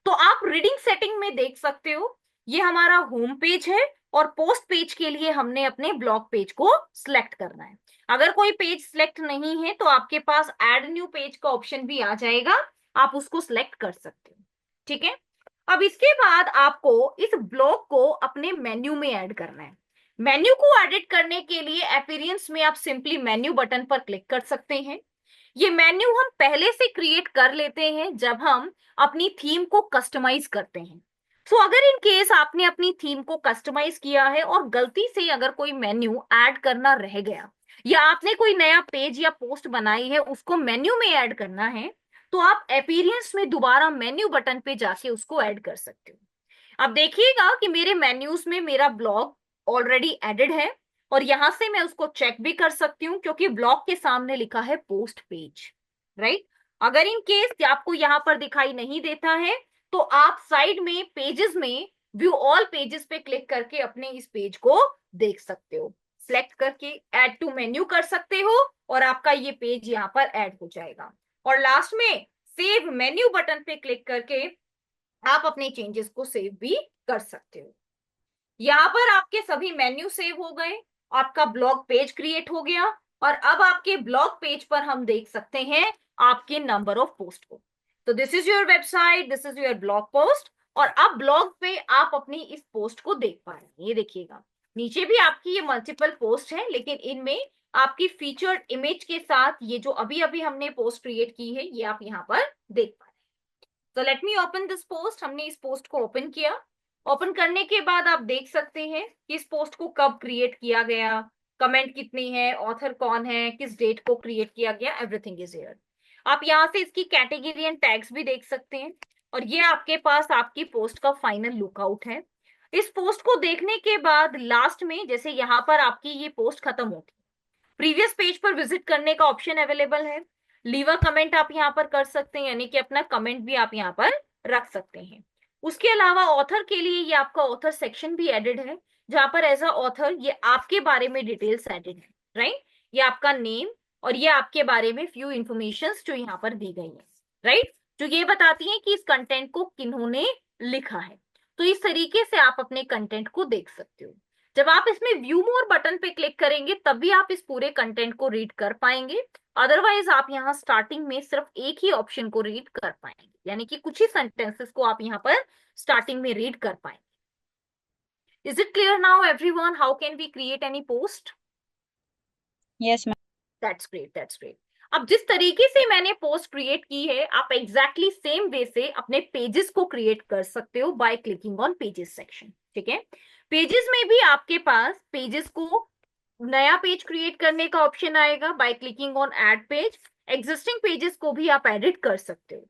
तो आप रीडिंग सेटिंग में देख सकते हो, ये हमारा होम पेज है, और पोस्ट पेज के लिए हमने अपने ब्लॉग पेज को सिलेक्ट करना है। अगर कोई पेज सिलेक्ट नहीं है तो आपके पास ऐड न्यू पेज का ऑप्शन भी आ जाएगा, आप उसको सिलेक्ट कर सकते हो, ठीक है। अब इसके बाद आपको इस ब्लॉग को अपने मेन्यू में ऐड करना है। मेन्यू को एडिट करने के लिए अपीयरेंस में आप सिंपली मेन्यू बटन पर क्लिक कर सकते हैं। ये मेन्यू हम पहले से क्रिएट कर लेते हैं जब हम अपनी थीम को कस्टमाइज करते हैं। तो अगर इन केस आपने अपनी थीम को कस्टमाइज किया है और गलती से अगर कोई मेन्यू ऐड करना रह गया, या आपने कोई नया पेज या पोस्ट बनाई है उसको मेन्यू में ऐड करना है, तो आप अपीयरेंस में दोबारा मेन्यू बटन पे जाके उसको ऐड कर सकते हो। अब देखिएगा कि मेरे मेन्यूज में मेरा ब्लॉग ऑलरेडी एडेड है, और यहां से मैं उसको चेक भी कर सकती हूँ क्योंकि ब्लॉग के सामने लिखा है पोस्ट पेज, राइट। अगर इन केस आपको यहां पर दिखाई नहीं देता है तो आप साइड में पेजेस में व्यू ऑल पेजेस पे क्लिक करके अपने इस पेज को देख सकते हो। सिलेक्ट करके ऐड टू मेन्यू कर सकते हो और आपका ये पेज यहाँ पर ऐड हो जाएगा। और लास्ट में सेव मेन्यू बटन पे क्लिक करके आप अपने चेंजेस को सेव भी कर सकते हो। यहाँ पर आपके सभी मेन्यू सेव हो गए, आपका ब्लॉग पेज क्रिएट हो गया, और अब आपके ब्लॉग पेज पर हम देख सकते हैं आपके नंबर ऑफ पोस्ट को। तो this is your website, this is your blog post, और अब ब्लॉग पे आप अपनी इस पोस्ट को देख पा रहे हैं। ये देखिएगा नीचे भी आपकी ये मल्टीपल पोस्ट है, लेकिन इनमें आपकी फीचर्ड इमेज के साथ ये जो अभी अभी हमने पोस्ट क्रिएट की है ये आप यहाँ पर देख पा रहे हैं। तो let me open this post. हमने इस पोस्ट को ओपन किया। ओपन करने के बाद आप देख सकते हैं कि इस पोस्ट को कब क्रिएट किया गया, कमेंट कितनी है, ऑथर कौन है, किस डेट को क्रिएट किया गया, एवरीथिंग इज हियर। आप यहाँ से इसकी कैटेगरी एंड टैग्स भी देख सकते हैं, और ये आपके पास आपकी पोस्ट का फाइनल लुकआउट है। इस पोस्ट को देखने के बाद लास्ट में जैसे यहाँ पर आपकी ये पोस्ट खत्म होती है, प्रीवियस पेज पर विजिट करने का ऑप्शन अवेलेबल है। लीव अ कमेंट आप यहाँ पर कर सकते हैं, यानी कि अपना कमेंट भी आप यहाँ पर रख सकते हैं। उसके अलावा ऑथर के लिए ये आपका ऑथर सेक्शन भी एडेड है, जहां पर एज अ ऑथर ये आपके बारे में डिटेल्स एडेड है, राइट। ये आपका नेम और ये आपके बारे में फ्यू इंफॉर्मेशन जो यहाँ पर दी गई है, राइट, जो ये बताती है कि इस कंटेंट को किन्होंने लिखा है। तो इस तरीके से आप अपने कंटेंट को देख सकते हो। जब आप इसमें व्यू मोर बटन पे क्लिक करेंगे तभी आप इस पूरे कंटेंट को रीड कर पाएंगे, अदरवाइज आप यहाँ स्टार्टिंग में सिर्फ एक ही ऑप्शन को रीड कर पाएंगे, यानी कि कुछ ही सेंटेंसेस को आप यहाँ पर स्टार्टिंग में रीड कर पाएंगे। Is it clear now everyone how can we create any post? Yes ma'am. That's great, that's great. अब जिस तरीके से मैंने पोस्ट क्रिएट की है, आप एग्जैक्टली सेम वे से अपने पेजेस को क्रिएट कर सकते हो bye clicking on pages section, ठीक है। पेजेस में भी आपके पास पेजेस को नया पेज क्रिएट करने का ऑप्शन आएगा by clicking on add page. Existing pages को भी आप एडिट कर सकते हो।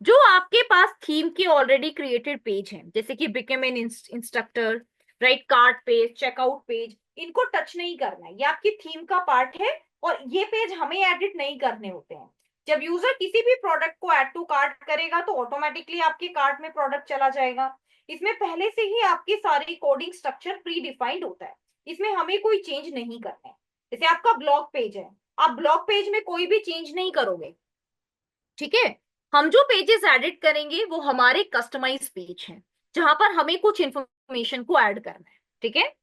जो आपके पास थीम के ऑलरेडी क्रिएटेड पेज हैं, जैसे कि become an instructor, right, cart page, checkout page, इनको टच नहीं करना है, ये आपकी थीम का पार्ट है और ये पेज हमें एडिट नहीं करने होते हैं। जब यूजर किसी भी प्रोडक्ट को ऐड टू कार्ट करेगा तो ऑटोमेटिकली आपके कार्ट में प्रोडक्ट चला जाएगा। इसमें पहले से ही आपकी सारी कोडिंग स्ट्रक्चर प्री डिफाइंड होता है, इसमें हमें कोई चेंज नहीं करना है। जैसे आपका ब्लॉग पेज है, आप ब्लॉग पेज में कोई भी चेंज नहीं करोगे, ठीक है। हम जो पेजेस एडिट करेंगे वो हमारे कस्टमाइज पेज हैं, जहां पर हमें कुछ इंफॉर्मेशन को ऐड करना है, ठीक है।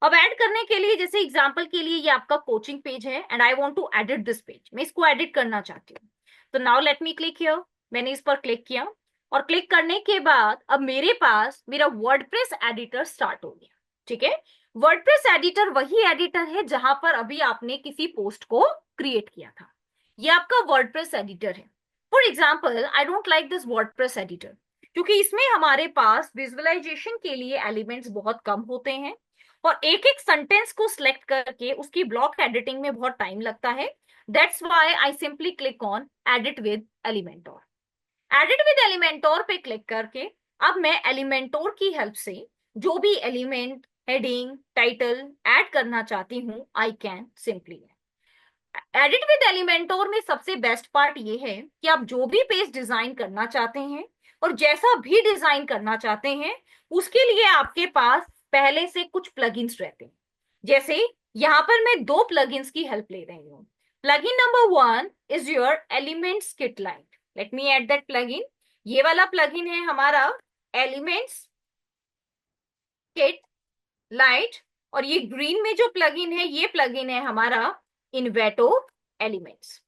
अब ऐड करने के लिए, जैसे एग्जांपल के लिए ये आपका कोचिंग पेज है and I want to edit this page, मैं इसको एडिट करना चाहती हूँ। तो now let me click here, मैंने इस पर क्लिक किया और क्लिक करने के बाद अब मेरे पास मेरा वर्डप्रेस एडिटर स्टार्ट हो गया, ठीक है। वर्डप्रेस एडिटर वही एडिटर है जहां पर अभी आपने किसी पोस्ट को क्रिएट किया था, ये आपका वर्डप्रेस एडिटर है। For example I don't like this WordPress editor, क्योंकि इसमें हमारे पास विजुअलाइजेशन के लिए एलिमेंट्स बहुत कम होते हैं और एक एक सेंटेंस को सिलेक्ट करके उसकी ब्लॉक एडिटिंग में बहुत टाइम लगता है। That's why I simply click on edit with Elementor. Edit with Elementor पे क्लिक करके अब मैं एलिमेंटोर की हेल्प से जो भी एलिमेंट, हेडिंग, टाइटल ऐड करना चाहती हूँ I can simply. Edit with Elementor में सबसे बेस्ट पार्ट ये है कि आप जो भी पेज डिजाइन करना चाहते हैं और जैसा भी डिजाइन करना चाहते हैं उसके लिए आपके पास पहले से कुछ प्लगइन्स रहते हैं। जैसे यहां पर मैं दो प्लगइन्स की हेल्प ले रही हूँ। Plugin number 1 is your elements kit light. Late me add that plugin. ये वाला प्लगइन है हमारा एलिमेंट्स किट लाइट, और ये ग्रीन में जो प्लगइन है ये प्लगइन है हमारा इन्वेटो एलिमेंट्स,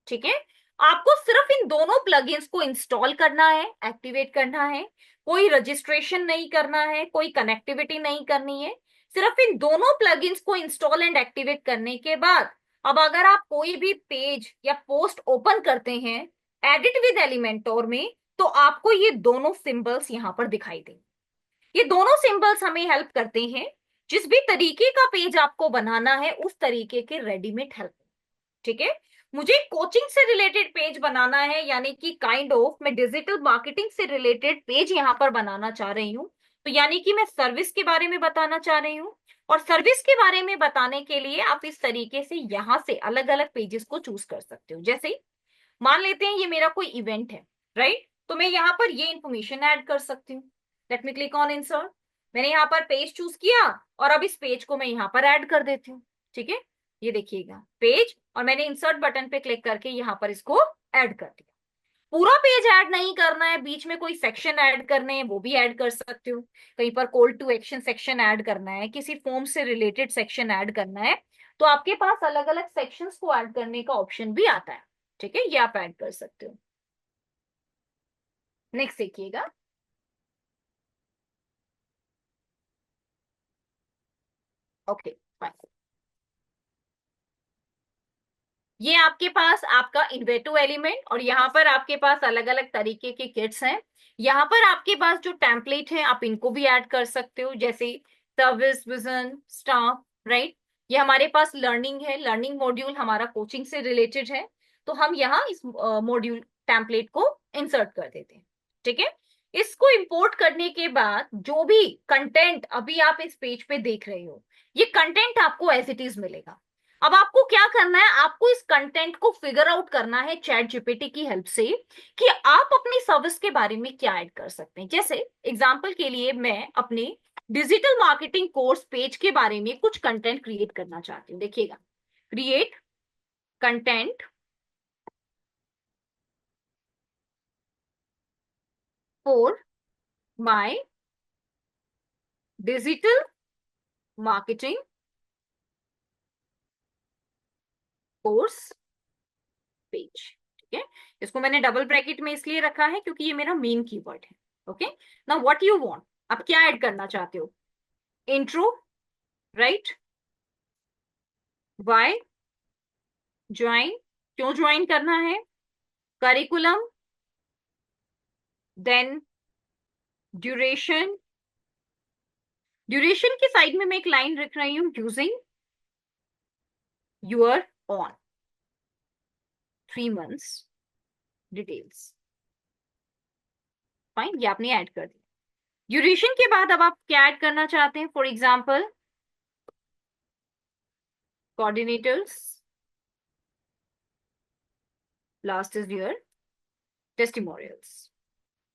ठीक है। आपको सिर्फ इन दोनों प्लगइन्स को इंस्टॉल करना है, एक्टिवेट करना है, कोई रजिस्ट्रेशन नहीं करना है, कोई कनेक्टिविटी नहीं करनी है। सिर्फ इन दोनों प्लगइन्स को इंस्टॉल एंड एक्टिवेट करने के बाद अब अगर आप कोई भी पेज या पोस्ट ओपन करते हैं एडिट विद एलिमेंटोर में तो आपको ये दोनों सिंबल्स यहां पर दिखाई देंगे। ये दोनों सिंबल्स हमें हेल्प करते हैं जिस भी तरीके का पेज आपको बनाना है उस तरीके के रेडीमेड हेल्प, ठीक है। मुझे कोचिंग से रिलेटेड पेज बनाना है, यानी कि काइंड ऑफ मैं डिजिटल मार्केटिंग से रिलेटेड पेज यहां पर बनाना चाह रही हूँ, तो यानी कि मैं सर्विस के बारे में बताना चाह रही हूँ। और सर्विस के बारे में बताने के लिए आप इस तरीके से यहां से अलग अलग पेजेस को चूज कर सकते हो। जैसे मान लेते हैं ये मेरा कोई इवेंट है, राइट, तो मैं यहाँ पर ये इंफॉर्मेशन ऐड कर सकती हूँ। Late me click on insert. मैंने यहाँ पर पेज चूज किया और अब इस पेज को मैं यहाँ पर ऐड कर देती हूँ, ठीक है। ये देखिएगा पेज, और मैंने इंसर्ट बटन पे क्लिक करके यहाँ पर इसको ऐड कर दिया। पूरा पेज ऐड नहीं करना है, बीच में कोई सेक्शन ऐड करने हैं वो भी ऐड कर सकते हो। कहीं पर call to action section add करना है, किसी फॉर्म से रिलेटेड सेक्शन ऐड करना है, तो आपके पास अलग अलग सेक्शंस को ऐड करने का ऑप्शन भी आता है, ठीक है। ये आप ऐड कर सकते हो। नेक्स्ट देखिएगा। Okay fine. ये आपके पास आपका इन्वेटो एलिमेंट, और यहाँ पर आपके पास अलग अलग तरीके के किट्स हैं। यहाँ पर आपके पास जो टेम्पलेट है आप इनको भी ऐड कर सकते हो, जैसे सर्विस, विजन, स्टाफ, राइट। ये हमारे पास लर्निंग है, लर्निंग मॉड्यूल हमारा कोचिंग से रिलेटेड है, तो हम यहाँ इस मॉड्यूल टेम्पलेट को इंसर्ट कर देते हैं, ठीक है। इसको इंपोर्ट करने के बाद जो भी कंटेंट अभी आप इस पेज पे देख रहे हो, ये कंटेंट आपको एज इट इज मिलेगा। अब आपको क्या करना है, आपको इस कंटेंट को फिगर आउट करना है चैट जीपीटी की हेल्प से कि आप अपनी सर्विस के बारे में क्या ऐड कर सकते हैं। जैसे एग्जांपल के लिए मैं अपने डिजिटल मार्केटिंग कोर्स पेज के बारे में कुछ कंटेंट क्रिएट करना चाहती हूँ। देखिएगा, create content for my digital marketing course page. ठीक है, इसको मैंने डबल ब्रैकेट में इसलिए रखा है क्योंकि ये मेरा मेन कीवर्ड है। Okay, now what you want, आप क्या ऐड करना चाहते हो? Intro, right? व्हाई ज्वाइन, क्यों ज्वाइन करना है? करिकुलम, देन ड्यूरेशन, ड्यूरेशन की साइड में मैं एक लाइन रख रही हूं, using you're on 3 months details. Fine, ये आपने ऐड कर दिया। ड्यूरेशन के बाद अब आप क्या ऐड करना चाहते हैं? For example coordinators, last is your testimonials.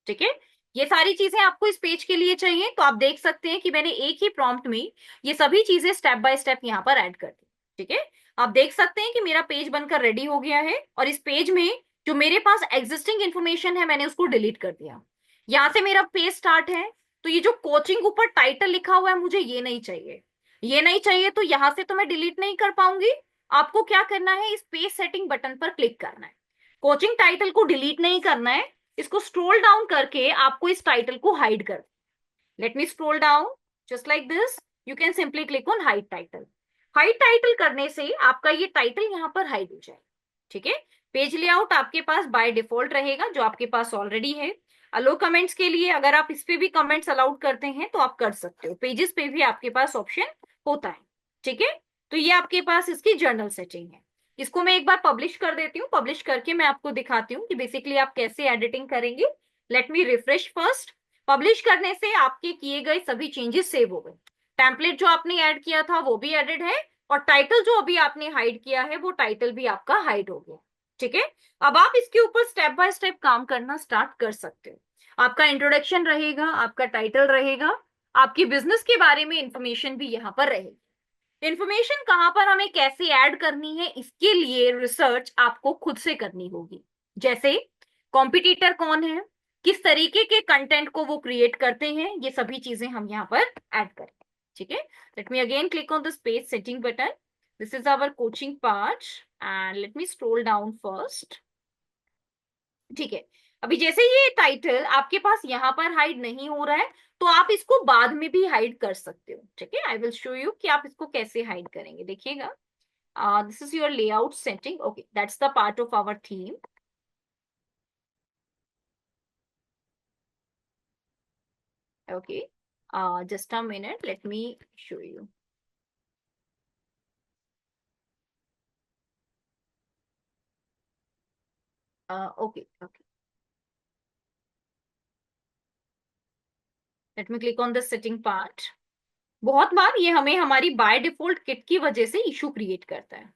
ठीक है, ये सारी चीजें आपको इस पेज के लिए चाहिए, तो आप देख सकते हैं कि मैंने एक ही प्रॉम्प्ट में ये सभी चीजें स्टेप बाय स्टेप यहाँ पर ऐड कर दी। ठीक है, आप देख सकते हैं कि मेरा पेज बनकर रेडी हो गया है, और इस पेज में जो मेरे पास एग्जिस्टिंग इंफॉर्मेशन है मैंने उसको डिलीट कर दिया। यहाँ से मेरा पेज स्टार्ट है, तो ये जो कोचिंग ऊपर टाइटल लिखा हुआ है मुझे ये नहीं चाहिए, ये नहीं चाहिए, तो यहां से तो मैं डिलीट नहीं कर पाऊंगी। आपको क्या करना है, इस पेज सेटिंग बटन पर क्लिक करना है। कोचिंग टाइटल को डिलीट नहीं करना है, इसको स्क्रॉल डाउन करके आपको इस टाइटल को हाइड कर, late me scroll down just like this, you can simply click on hide title. Hide title करने से आपका ये टाइटल यहाँ पर हाइड हो जाएगा। ठीक है, पेज लेआउट आपके पास बाय डिफॉल्ट रहेगा जो आपके पास ऑलरेडी है। अलो कमेंट्स के लिए अगर आप इस पे भी कमेंट्स अलाउड करते हैं तो आप कर सकते हो, पेजेस पे भी आपके पास ऑप्शन होता है। ठीक है, तो ये आपके पास इसकी जर्नल सेटिंग है। इसको मैं एक बार पब्लिश कर देती हूँ, पब्लिश करके मैं आपको दिखाती हूँ कि बेसिकली आप कैसे एडिटिंग करेंगे। Let me refresh first. Publish करने से आपके किए गए सभी चेंजेस सेव हो गए, टेम्पलेट जो आपने ऐड किया था वो भी एडेड है, और टाइटल जो अभी आपने हाइड किया है वो टाइटल भी आपका हाइड हो गया। ठीक है, अब आप इसके ऊपर स्टेप बाय स्टेप काम करना स्टार्ट कर सकते हो। आपका इंट्रोडक्शन रहेगा, आपका टाइटल रहेगा, आपकी बिजनेस के बारे में इंफॉर्मेशन भी यहाँ पर रहेगी। इंफॉर्मेशन कहां पर हमें कैसे ऐड करनी है इसके लिए रिसर्च आपको खुद से करनी होगी। जैसे कॉम्पिटिटर कौन है, किस तरीके के कंटेंट को वो क्रिएट करते हैं, ये सभी चीजें हम यहाँ पर ऐड करें। ठीक है, let me again click on this page setting button. This is our coaching part and let me scroll down first. ठीक है, अभी जैसे ये टाइटल आपके पास यहाँ पर हाइड नहीं हो रहा है, तो आप इसको बाद में भी हाइड कर सकते हो। ठीक है, आई विल शो यू कि आप इसको कैसे हाइड करेंगे। देखिएगा, this is your layout setting. Okay, that's the part of our theme. Okay, just a minute, let me show you. Okay, okay, let me click on the setting part. बहुत बार ये हमें हमारी बाय डिफॉल्ट किट की वजह से issue create करता है।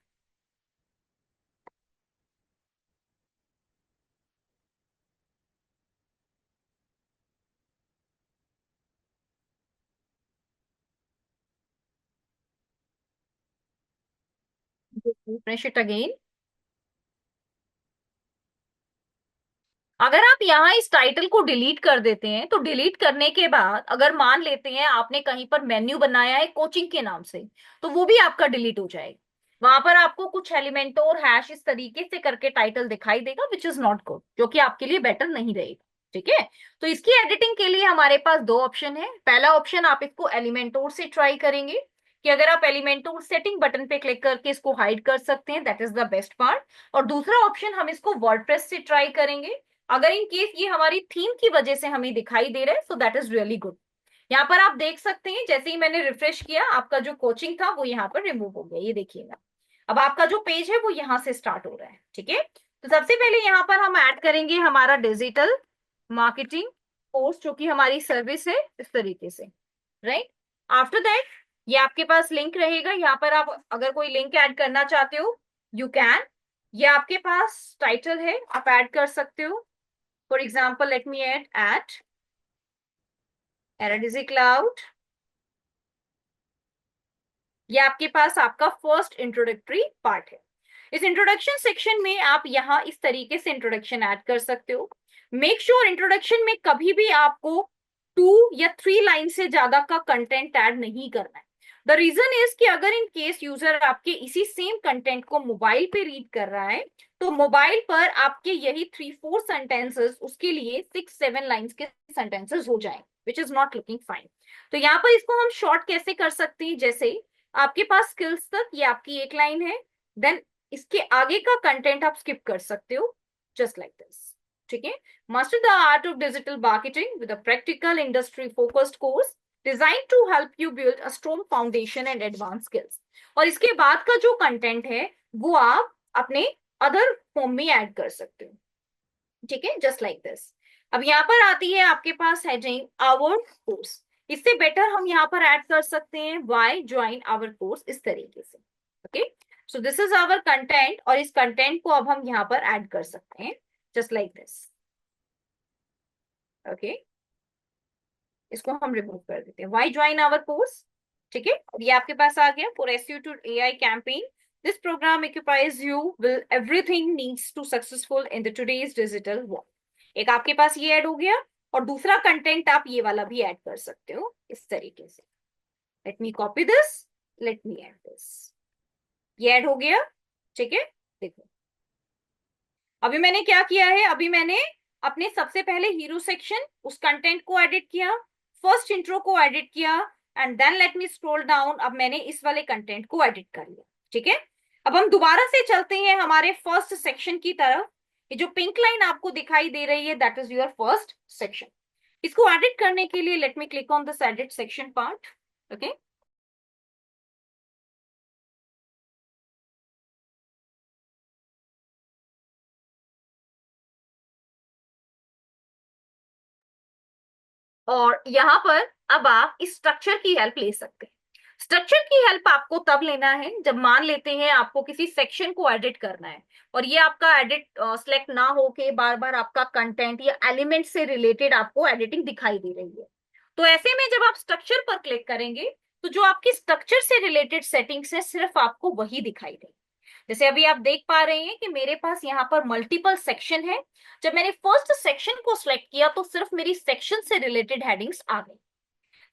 Refresh it again. अगर आप यहाँ इस टाइटल को डिलीट कर देते हैं, तो डिलीट करने के बाद अगर मान लेते हैं आपने कहीं पर मेन्यू बनाया है कोचिंग के नाम से, तो वो भी आपका डिलीट हो जाएगा। वहां पर आपको कुछ एलिमेंटोर हैश इस तरीके से करके टाइटल दिखाई देगा, विच इज नॉट गुड, जो कि आपके लिए बेटर नहीं रहेगा। ठीक है, तो इसकी एडिटिंग के लिए हमारे पास दो ऑप्शन है। पहला ऑप्शन, आप इसको एलिमेंटोर से ट्राई करेंगे कि अगर आप एलिमेंटोर सेटिंग बटन पे क्लिक करके इसको हाइड कर सकते हैं, that is the best part. और दूसरा ऑप्शन, हम इसको वर्डप्रेस से ट्राई करेंगे। अगर इन केस ये हमारी थीम की वजह से हमें दिखाई दे रहा है, so that is really good. यहाँ पर आप देख सकते हैं, जैसे ही मैंने रिफ्रेश किया आपका जो कोचिंग था वो यहाँ पर रिमूव हो गया, ये देखिएगा। अब आपका जो पेज है वो यहाँ से स्टार्ट हो रहा है। ठीक है, तो सबसे पहले यहाँ पर हम ऐड करेंगे हमारा डिजिटल मार्केटिंग कोर्स जो कि हमारी सर्विस है, इस तरीके से, राइट। आफ्टर दैट ये आपके पास लिंक रहेगा, यहाँ पर आप अगर कोई लिंक ऐड करना चाहते हो यू कैन। ये आपके पास टाइटल है, आप ऐड कर सकते हो। For example let me add at eradigi cloud. ये आपके पास आपका फर्स्ट इंट्रोडक्टरी पार्ट है। इस इंट्रोडक्शन सेक्शन में आप यहाँ इस तरीके से इंट्रोडक्शन ऐड कर सकते हो। मेक श्योर इंट्रोडक्शन में कभी भी आपको 2 या 3 लाइन से ज्यादा का कंटेंट ऐड नहीं करना है। द रीजन इज कि अगर इन केस यूजर आपके इसी सेम कंटेंट को मोबाइल पे रीड कर रहा है तो मोबाइल पर आपके यही 3-4 सेंटेंसेस उसके लिए 6-7 लाइन्स के सेंटेंसेस हो जाएंगे, which is not looking fine. तो यहाँ पर इसको हम शॉर्ट कैसे कर सकते हैं, जैसे आपके पास स्किल्स तक ये आपकी एक लाइन है, देन इसके आगे का कंटेंट आप स्किप कर सकते हो, जस्ट लाइक दिस, ठीक है। Master the art of digital marketing with a practical industry focused course design to help you build a strong foundation and advance skills. और इसके बाद का जो कंटेंट है वो आप अपने अदर फॉर्म में ऐड कर सकते हो, ठीक है, जस्ट लाइक दिस। अब यहाँ पर आती है आपके पास हेडिंग आवर कोर्स। इससे बेटर हम यहाँ पर ऐड कर सकते हैं व्हाई ज्वाइन आवर कोर्स, इस तरीके से, okay. So this is our content और इस कंटेंट को अब हम यहाँ पर ऐड कर सकते हैं, जस्ट लाइक दिस, ओके। इसको हम रिमूव कर देते हैं, व्हाई ज्वाइन आवर कोर्स, ठीक है। और ये आपके पास आ गया for SEO to AI campaign this programme equips you with everything needs to successful in the today's digital world। एक आपके पास ये ऐड हो गया और दूसरा कंटेंट आप ये वाला भी ऐड कर सकते हो इस तरीके से। Let me copy this, late me add this, ये ऐड हो गया, ठीक है। देखो अभी मैंने क्या किया है, अभी मैंने अपने सबसे पहले हीरो सेक्शन उस कंटेंट को एडिट किया, फर्स्ट इंट्रो को एडिट किया and then let me scroll down, अब मैंने इस वाले कंटेंट को एडिट कर लिया, ठीक है। अब हम दोबारा से चलते हैं हमारे फर्स्ट सेक्शन की तरफ। ये जो पिंक लाइन आपको दिखाई दे रही है that is your first section. इसको एडिट करने के लिए late me click on this edit section part, okay. और यहाँ पर अब आप इस स्ट्रक्चर की हेल्प ले सकते हैं। स्ट्रक्चर की हेल्प आपको तब लेना है जब मान लेते हैं आपको किसी सेक्शन को एडिट करना है और ये आपका एडिट सिलेक्ट ना हो के बार बार आपका कंटेंट या एलिमेंट से रिलेटेड आपको एडिटिंग दिखाई दे रही है। तो ऐसे में जब आप स्ट्रक्चर पर क्लिक करेंगे तो जो आपकी स्ट्रक्चर से रिलेटेड सेटिंग्स है सिर्फ आपको वही दिखाई देगी। जैसे अभी आप देख पा रहे हैं कि मेरे पास यहाँ पर मल्टीपल सेक्शन है। जब मैंने फर्स्ट सेक्शन को सिलेक्ट किया तो सिर्फ मेरी सेक्शन से रिलेटेड हेडिंग्स आ गई।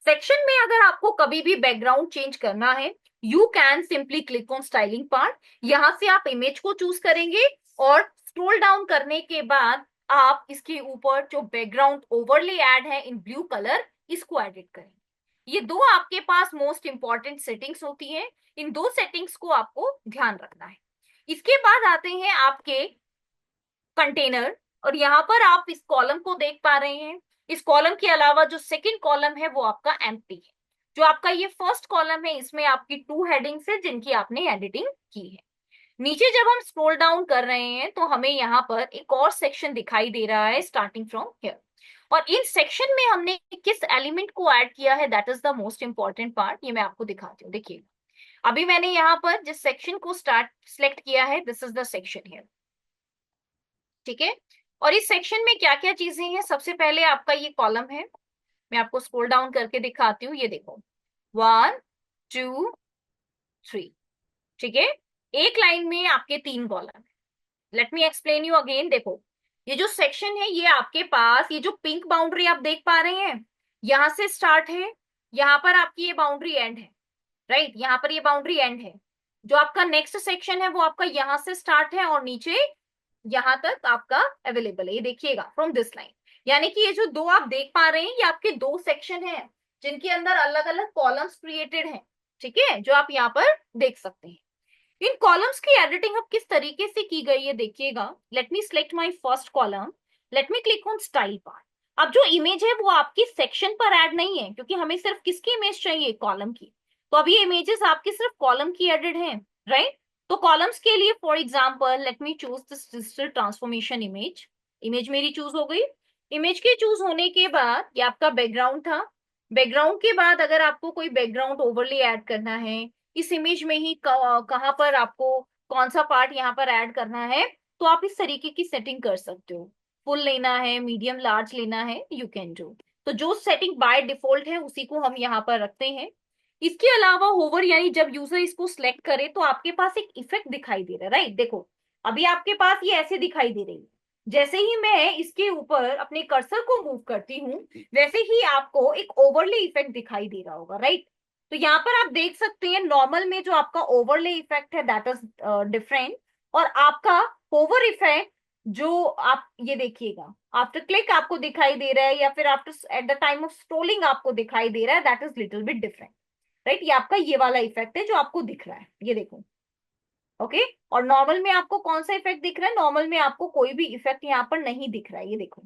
सेक्शन में अगर आपको कभी भी बैकग्राउंड चेंज करना है you can simply click on styling part. यहां से आप इमेज को चूज करेंगे और स्क्रॉल डाउन करने के बाद आप इसके ऊपर जो बैकग्राउंड ओवरले ऐड है इन ब्लू कलर इसको एडिट करेंगे। ये दो आपके पास मोस्ट इंपॉर्टेंट सेटिंग्स होती है, इन दो सेटिंग्स को आपको ध्यान रखना है। इसके बाद आते हैं आपके कंटेनर और यहाँ पर आप इस कॉलम को देख पा रहे हैं। इस कॉलम के अलावा जो सेकंड कॉलम है वो आपका एम्प्टी है। जो आपका ये फर्स्ट कॉलम है इसमें आपकी 2 हेडिंग्स है जिनकी आपने एडिटिंग की है। नीचे जब हम स्क्रॉल डाउन कर रहे हैं तो हमें यहाँ पर एक और सेक्शन दिखाई दे रहा है स्टार्टिंग फ्रॉम हियर। और इन सेक्शन में हमने किस एलिमेंट को ऐड किया है that is the most important part. ये मैं आपको दिखाती हूँ, देखिए अभी मैंने यहाँ पर जिस सेक्शन को सिलेक्ट किया है this is the section here, ठीक है। और इस सेक्शन में क्या क्या चीजें हैं, सबसे पहले आपका ये कॉलम है, मैं आपको स्क्रॉल डाउन करके दिखाती हूँ। ये देखो 1 2 3, ठीक है। एक लाइन में आपके 3 कॉलम है। Let me explain you again. देखो ये जो सेक्शन है ये आपके पास ये जो पिंक बाउंड्री आप देख पा रहे हैं यहां से स्टार्ट है, यहाँ पर आपकी ये बाउंड्री एंड है, राइट। यहाँ पर ये बाउंड्री एंड है। जो आपका नेक्स्ट सेक्शन है वो आपका यहाँ से स्टार्ट है और नीचे यहां तक आपका अवेलेबल है। ये देखिएगा फ्रॉम दिस लाइन, यानी कि ये जो दो आप देख पा रहे हैं ये आपके 2 सेक्शन हैं जिनके अंदर अलग अलग कॉलम्स क्रिएटेड हैं, ठीक है, जो आप यहाँ पर देख सकते हैं। इन कॉलम्स की एडिटिंग अब किस तरीके से की गई है देखिएगा। Let me select my first column, late me click on style part. अब जो इमेज है वो आपकी सेक्शन पर ऐड नहीं है क्योंकि हमें सिर्फ किसकी इमेज चाहिए, कॉलम की। तो अभी इमेजेस आपकी सिर्फ कॉलम की एडिड है, राइट। तो कॉलम्स के लिए for example let me choose this digital transformation image. Image मेरी चूज हो गई। इमेज के चूज होने के बाद ये आपका बैकग्राउंड था। बैकग्राउंड के बाद अगर आपको कोई बैकग्राउंड ओवरले ऐड करना है, इस इमेज में ही कहाँ पर आपको कौन सा पार्ट यहाँ पर ऐड करना है, तो आप इस तरीके की सेटिंग कर सकते हो। फुल लेना है, मीडियम लार्ज लेना है, यू कैन डू। तो जो सेटिंग बाय डिफॉल्ट है उसी को हम यहाँ पर रखते हैं। इसके अलावा होवर यानी जब यूजर इसको सिलेक्ट करे तो आपके पास एक इफेक्ट दिखाई दे रहा है, राइट? देखो अभी आपके पास ये ऐसे दिखाई दे रही है। जैसे ही मैं इसके ऊपर अपने कर्सर को मूव करती हूँ, वैसे ही आपको एक ओवरले इफेक्ट दिखाई दे रहा होगा, राइट? तो यहाँ पर आप देख सकते हैं नॉर्मल में जो आपका ओवरले इफेक्ट है दैट इज डिफरेंट, और आपका होवर इफेक्ट जो आप ये देखिएगा आफ्टर क्लिक आपको दिखाई दे रहा है, या फिर after at the time of scrolling आपको दिखाई दे रहा है, that is little bit different, right? ये आपका ये वाला इफेक्ट है जो आपको दिख रहा है, ये देखो। ओके, और नॉर्मल में आपको कौन सा इफेक्ट दिख रहा है? नॉर्मल में आपको कोई भी इफेक्ट यहाँ पर नहीं दिख रहा है, ये देखो।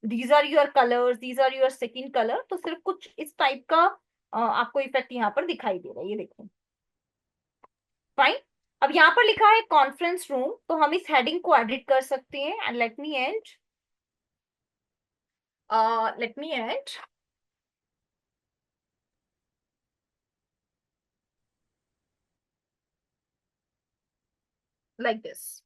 These are your colours, these are your second colour, तो सिर्फ कुछ इस टाइप का आपको इफेक्ट यहाँ पर दिखाई दे रहा है, ये देखो। फाइन। अब यहाँ पर लिखा है कॉन्फ्रेंस रूम, तो हम इस हेडिंग को एडिट कर सकते हैं। And let me add like this.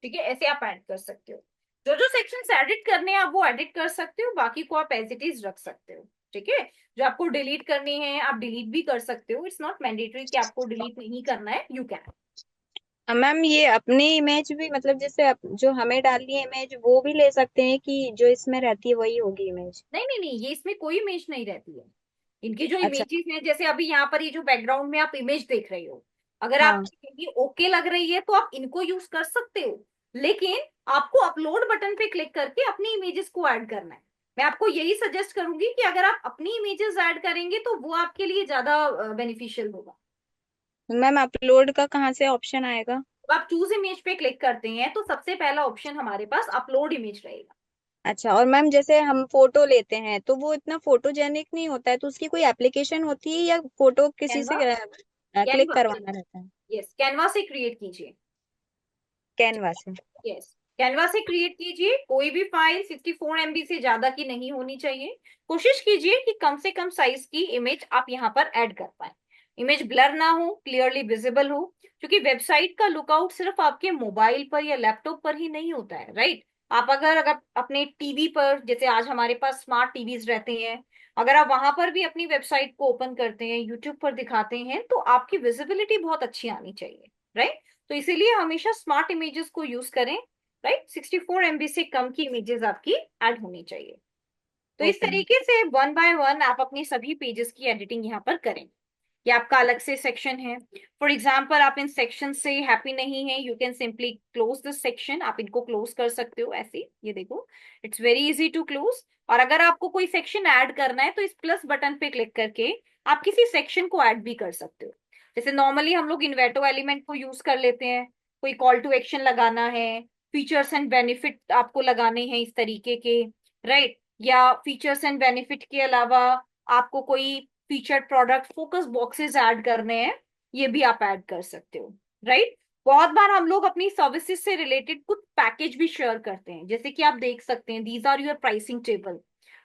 ठीक है, ऐसे आप ऐड कर सकते हो। जो जो सेक्शंस एडिट करने हैं आप वो एडिट कर सकते हो, बाकी को आप एज इट इज रख सकते हो। ठीक है, जो आपको डिलीट करनी है आप डिलीट भी कर सकते हो। इट्स नॉट मैंडेटरी कि आपको डिलीट नहीं करना है, यू कैन। मैम ये अपनी इमेज भी मतलब जैसे जो हमें डालनी है इमेज वो भी ले सकते हैं कि जो इसमें रहती है वही होगी इमेज? नहीं नहीं नहीं, ये इसमें कोई इमेज नहीं रहती है। इनकी जो अच्छा। इमेजेस हैं, जैसे अभी यहाँ पर ये जो बैकग्राउंड में आप इमेज देख रहे हो, अगर हाँ। आपकी ओके लग रही है तो आप इनको यूज कर सकते हो, लेकिन आपको अपलोड बटन पे क्लिक करके अपनी इमेजेस को ऐड करना है। मैं आपको यही सजेस्ट करूंगी कि अगर आप अपनी इमेजेस ऐड करेंगे तो वो आपके लिए ज्यादा बेनिफिशियल होगा। मैम अपलोड का कहाँ से ऑप्शन आएगा? तो आप चूज इमेज पे क्लिक करते हैं तो सबसे पहला ऑप्शन हमारे पास अपलोड इमेज रहेगा। अच्छा, और मैम जैसे हम फोटो लेते हैं तो वो इतना फोटोजेनिक नहीं होता है, तो उसकी कोई एप्लीकेशन होती है या फोटो किसी से कैनवा, क्लिक कैनवा, करवाना रहता है? यस, कैनवा से क्रिएट कीजिए। कैनवा से? यस, कैनवा से क्रिएट कीजिए। कोई भी फाइल 64 MB से ज्यादा की नहीं होनी चाहिए। कोशिश कीजिए कि कम से कम साइज की इमेज आप यहाँ पर ऐड कर पाए। इमेज ब्लर ना हो, क्लियरली विजिबल हो, क्योंकि वेबसाइट का लुकआउट सिर्फ आपके मोबाइल पर या लैपटॉप पर ही नहीं होता है, राइट? आप अगर अपने टीवी पर, जैसे आज हमारे पास स्मार्ट टीवीज रहते हैं, अगर आप वहां पर भी अपनी वेबसाइट को ओपन करते हैं, यूट्यूब पर दिखाते हैं, तो आपकी विजिबिलिटी बहुत अच्छी आनी चाहिए, राइट? तो इसीलिए हमेशा स्मार्ट इमेजेस को यूज करें, राइट? 64 MB से कम की इमेजेस आपकी ऐड होनी चाहिए। तो इस ओके मैम। तरीके से वन बाय वन आप अपनी सभी पेजेस की एडिटिंग यहाँ पर करें। ये आपका अलग से सेक्शन है। फॉर एग्जाम्पल आप इन सेक्शन से हैप्पी नहीं है, you can simply close this section. आप इनको क्लोज कर सकते हो ऐसे, ये देखो, it's very easy to close. और अगर आपको कोई सेक्शन ऐड करना है तो इस प्लस बटन पे क्लिक करके आप किसी सेक्शन को ऐड भी कर सकते हो। जैसे नॉर्मली हम लोग इन्वेटो एलिमेंट को यूज कर लेते हैं, कोई कॉल टू एक्शन लगाना है, फीचर्स एंड बेनिफिट आपको लगाने हैं इस तरीके के, राइट? या फीचर्स एंड बेनिफिट के अलावा आपको कोई featured product focus boxes add करने हैं, ये भी आप ऐड कर सकते हो, राइट? बहुत बार हम लोग अपनी सर्विसेज से रिलेटेड कुछ पैकेज भी शेयर करते हैं, जैसे कि आप देख सकते हैं these are your pricing table,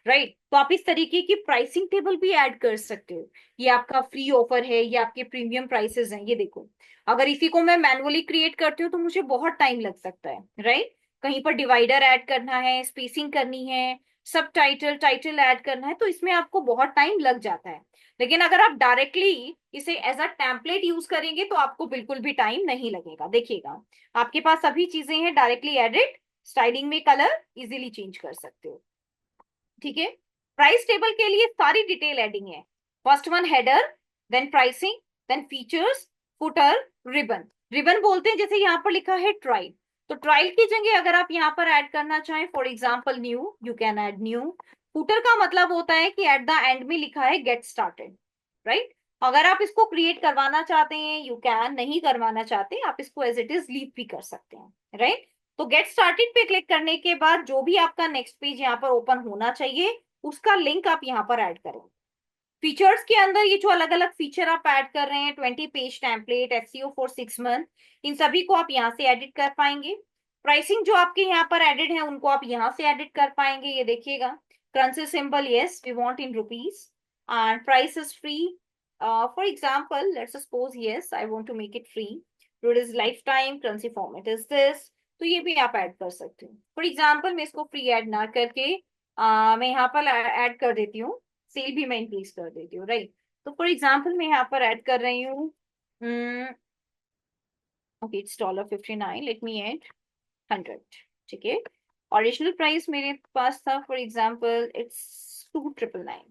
right? तो आप इस तरीके की प्राइसिंग टेबल भी ऐड कर सकते हो। ये आपका फ्री ऑफर है, ये आपके प्रीमियम प्राइसेस हैं, ये देखो। अगर इसी को मैं मैनुअली क्रिएट करती हूँ तो मुझे बहुत टाइम लग सकता है, राइट? कहीं पर डिवाइडर ऐड करना है, स्पेसिंग करनी है, सब टाइटल टाइटल ऐड करना है, तो इसमें आपको बहुत टाइम लग जाता है। लेकिन अगर आप डायरेक्टली इसे एज अ टेम्पलेट यूज करेंगे तो आपको बिल्कुल भी टाइम नहीं लगेगा। देखिएगा, आपके पास सभी चीजें हैं, डायरेक्टली एडिट, स्टाइलिंग में कलर इजीली चेंज कर सकते हो। ठीक है, प्राइस टेबल के लिए सारी डिटेल एडिंग है। First one header, then pricing, then features, footer, ribbon. Ribbon बोलते हैं, जैसे यहाँ पर लिखा है ट्रायल, तो ट्रायल की जगह अगर आप यहाँ पर ऐड करना चाहें, for example new, you can add new. Footer का मतलब होता है कि एट द एंड में लिखा है गेट स्टार्टेड, राइट? अगर आप इसको क्रिएट करवाना चाहते हैं, यू कैन, नहीं करवाना चाहते आप इसको एज इट इज लीव भी कर सकते हैं, राइट? तो गेट स्टार्टेड पे क्लिक करने के बाद जो भी आपका नेक्स्ट पेज यहाँ पर ओपन होना चाहिए उसका लिंक आप यहाँ पर ऐड करें। फीचर्स के अंदर ये जो अलग अलग फीचर आप ऐड कर रहे हैं, 20 page template, SEO for 6 month, इन सभी को आप यहाँ से एडिट कर पाएंगे। प्राइसिंग जो आपके यहाँ पर एडिड है उनको आप यहाँ से एडिट कर पाएंगे, ये देखिएगा। Currency symbol yes we want in rupees, and price is free. For example let's suppose yes I want to make it free, today's life time, currency format is this, तो ये भी आप ऐड कर सकते हो। फॉर एग्जांपल मैं इसको free add ना करके मैं यहाँ पर ऐड कर देती हूँ, सेल भी मैं इंक्रीज कर देती हूँ, राइट। तो फॉर एग्जांपल मैं यहाँ पर ऐड कर रही हूँ, okay it's $59, late me add 100, ठीक है। ओरिजिनल प्राइस मेरे पास था फॉर एग्जांपल इट्स 2,999,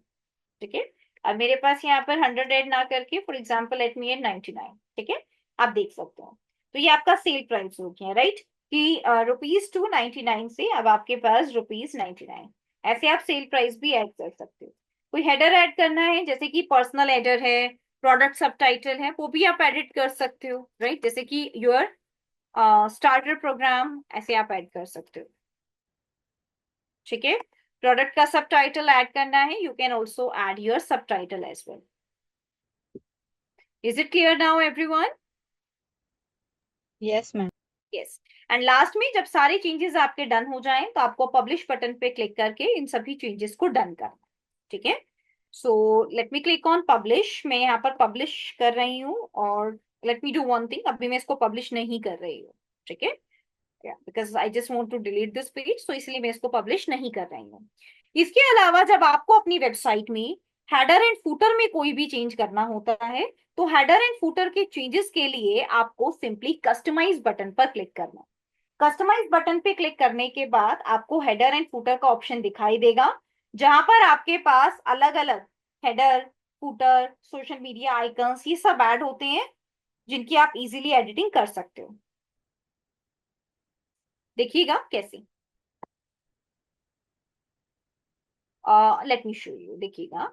ठीक है। अब मेरे पास यहाँ पर 100 ऐड ना करके for example let me add 99, ठीक है। आप देख सकते हो, तो ये आपका सेल प्राइस हो गया, राइट, कि ₹299 से अब आपके पास ₹99। ऐसे आप सेल प्राइस भी ऐड कर सकते हो। कोई हेडर ऐड करना है, जैसे कि पर्सनल हेडर है, प्रोडक्ट सब टाइटल है, वो भी आप एडिट कर सकते हो, राइट, जैसे कि योर स्टार्टर प्रोग्राम, ऐसे आप ऐड कर सकते हो, ठीक है। प्रोडक्ट का सब टाइटल ऐड करना है, you can also add your sub title as well. Is it clear now everyone? Yes ma'am. Yes. And last में जब सारे चेंजेस आपके डन हो जाएं तो आपको पब्लिश बटन पे क्लिक करके इन सभी चेंजेस को डन करना, ठीक है। So let me click on publish, मैं यहाँ पर पब्लिश कर रही हूँ, और let me do one thing, अभी मैं इसको पब्लिश नहीं कर रही हूँ, ठीक है, because I just want to delete this page, तो इसलिए मैं इसको पब्लिश नहीं कर रही हूँ। इसके अलावा जब आपको अपनी वेबसाइट में हेडर एंड फूटर में कोई भी चेंज करना होता है, तो हेडर एंड फूटर के चेंजेस के लिए आपको सिंपली कस्टमाइज बटन पर क्लिक करना। कस्टमाइज बटन पे क्लिक करने के बाद आपको हेडर एंड फूटर का ऑप्शन दिखाई देगा, जहां पर आपके पास अलग अलग header, footer, social media icons, ये सब ऐड होते हैं, जिनकी आप इजीली एडिटिंग कर सकते हो। देखिएगा कैसे, लेट मी शो यू, देखिएगा।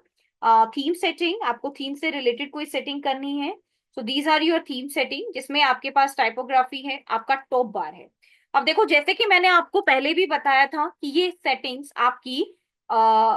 थीम सेटिंग, आपको थीम से रिलेटेड कोई सेटिंग करनी है, so these are your theme setting, जिसमें आपके पास टाइपोग्राफी है, आपका टॉप बार है। अब देखो, जैसे कि मैंने आपको पहले भी बताया था कि ये सेटिंग्स आपकी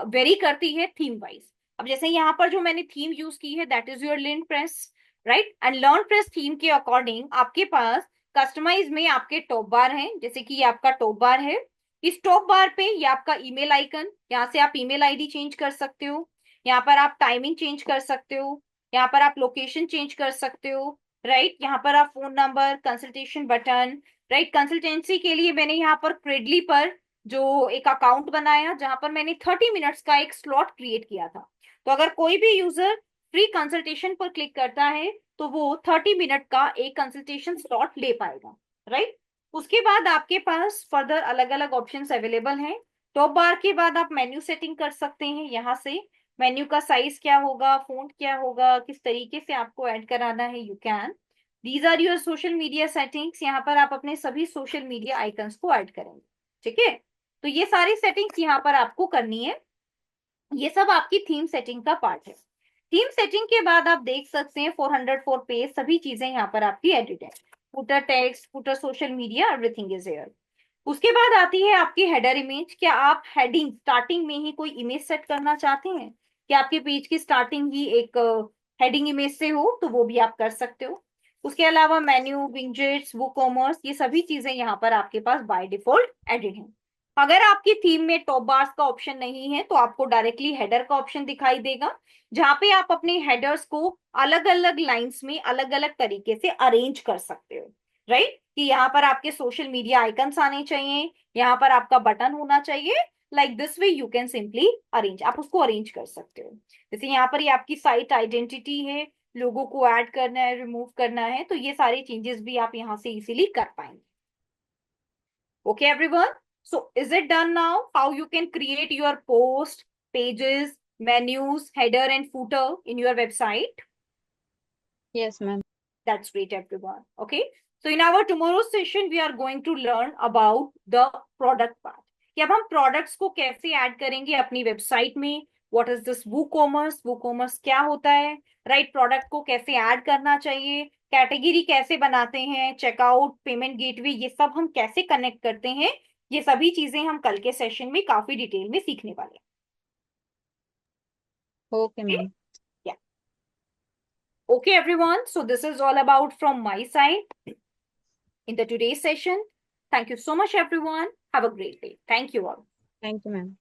वेरी करती है थीम वाइज। अब जैसे यहाँ पर जो मैंने थीम यूज की है that is your learn press, right, and learn press theme के अकॉर्डिंग आपके पास कस्टमाइज में आपके टॉप बार हैं, जैसे कि ये आपका टॉप बार है। इस टॉप बार पे ये आपका ईमेल आइकन, यहाँ से आप ईमेल आईडी चेंज कर सकते हो, यहाँ पर आप टाइमिंग चेंज कर सकते हो, यहाँ पर आप लोकेशन चेंज कर सकते हो, राइट, यहाँ पर आप phone number, consultation button, right. Consultancy के लिए मैंने यहाँ पर क्रेडली पर जो एक अकाउंट बनाया, जहां पर मैंने 30 मिनट्स का एक स्लॉट क्रिएट किया था, तो अगर कोई भी यूजर फ्री कंसल्टेशन पर क्लिक करता है तो वो 30 मिनट का एक कंसल्टेशन स्लॉट ले पाएगा, राइट। उसके बाद आपके पास फर्दर अलग अलग ऑप्शंस अवेलेबल हैं। टॉप बार के बाद आप मेन्यू सेटिंग कर सकते हैं, यहाँ से मेन्यू का साइज क्या होगा, फॉन्ट क्या होगा, किस तरीके से आपको ऐड कराना है, you can. These are your social media settings, यहाँ पर आप अपने सभी सोशल मीडिया आइकन्स को ऐड करेंगे, ठीक है। तो ये सारी सेटिंग्स यहाँ पर आपको करनी है, ये सब आपकी थीम सेटिंग का पार्ट है। थीम सेटिंग के बाद आप देख सकते हैं 404 पेज, सभी चीजें यहाँ पर आपकी एडिट है, footer text, footer social media, everything is here. उसके बाद आती है आपकी हेडर इमेज। क्या आप हेडिंग स्टार्टिंग में ही कोई इमेज सेट करना चाहते हैं कि आपके पेज की स्टार्टिंग ही एक हेडिंग इमेज से हो, तो वो भी आप कर सकते हो। उसके अलावा मेन्यू, विंजेट्स, बुक कॉमर्स, ये सभी चीजें यहाँ पर आपके पास बाय डिफॉल्ट एडिट हैं। अगर आपकी थीम में टॉप बार्स का ऑप्शन नहीं है तो आपको डायरेक्टली हेडर का ऑप्शन दिखाई देगा, जहां पे आप अपने हेडर्स को अलग अलग लाइंस में अलग अलग तरीके से अरेंज कर सकते हो, राइट, कि यहाँ पर आपके सोशल मीडिया आइकन्स आने चाहिए, यहाँ पर आपका बटन होना चाहिए, like this way you can simply arrange, आप उसको अरेंज कर सकते हो। जैसे यहाँ पर ये आपकी साइट आइडेंटिटी है, लोगों को ऐड करना है, रिमूव करना है, तो ये सारे चेंजेस भी आप यहाँ से इजीली कर पाएंगे। Okay everyone, so is it done now how you can create your post, pages, menus, header and footer in your website? Yes ma'am. That's great, everyone. Okay. So in our tomorrow's session, we are going to learn about the product part. कि अब हम products को कैसे add करेंगे अपनी website में, what is this WooCommerce, WooCommerce क्या होता है, right, product को कैसे ऐड करना चाहिए, कैटेगरी कैसे बनाते हैं, चेकआउट, पेमेंट गेटवे, ये सब हम कैसे कनेक्ट करते हैं, ये सभी चीजें हम कल के सेशन में काफी डिटेल में सीखने वाले ओके हैं। Ma'am. Yeah. Okay, everyone. So this is all about from my side in the today's session. Thank you so much, everyone. Have a great day. Thank you all. Thank you ma'am.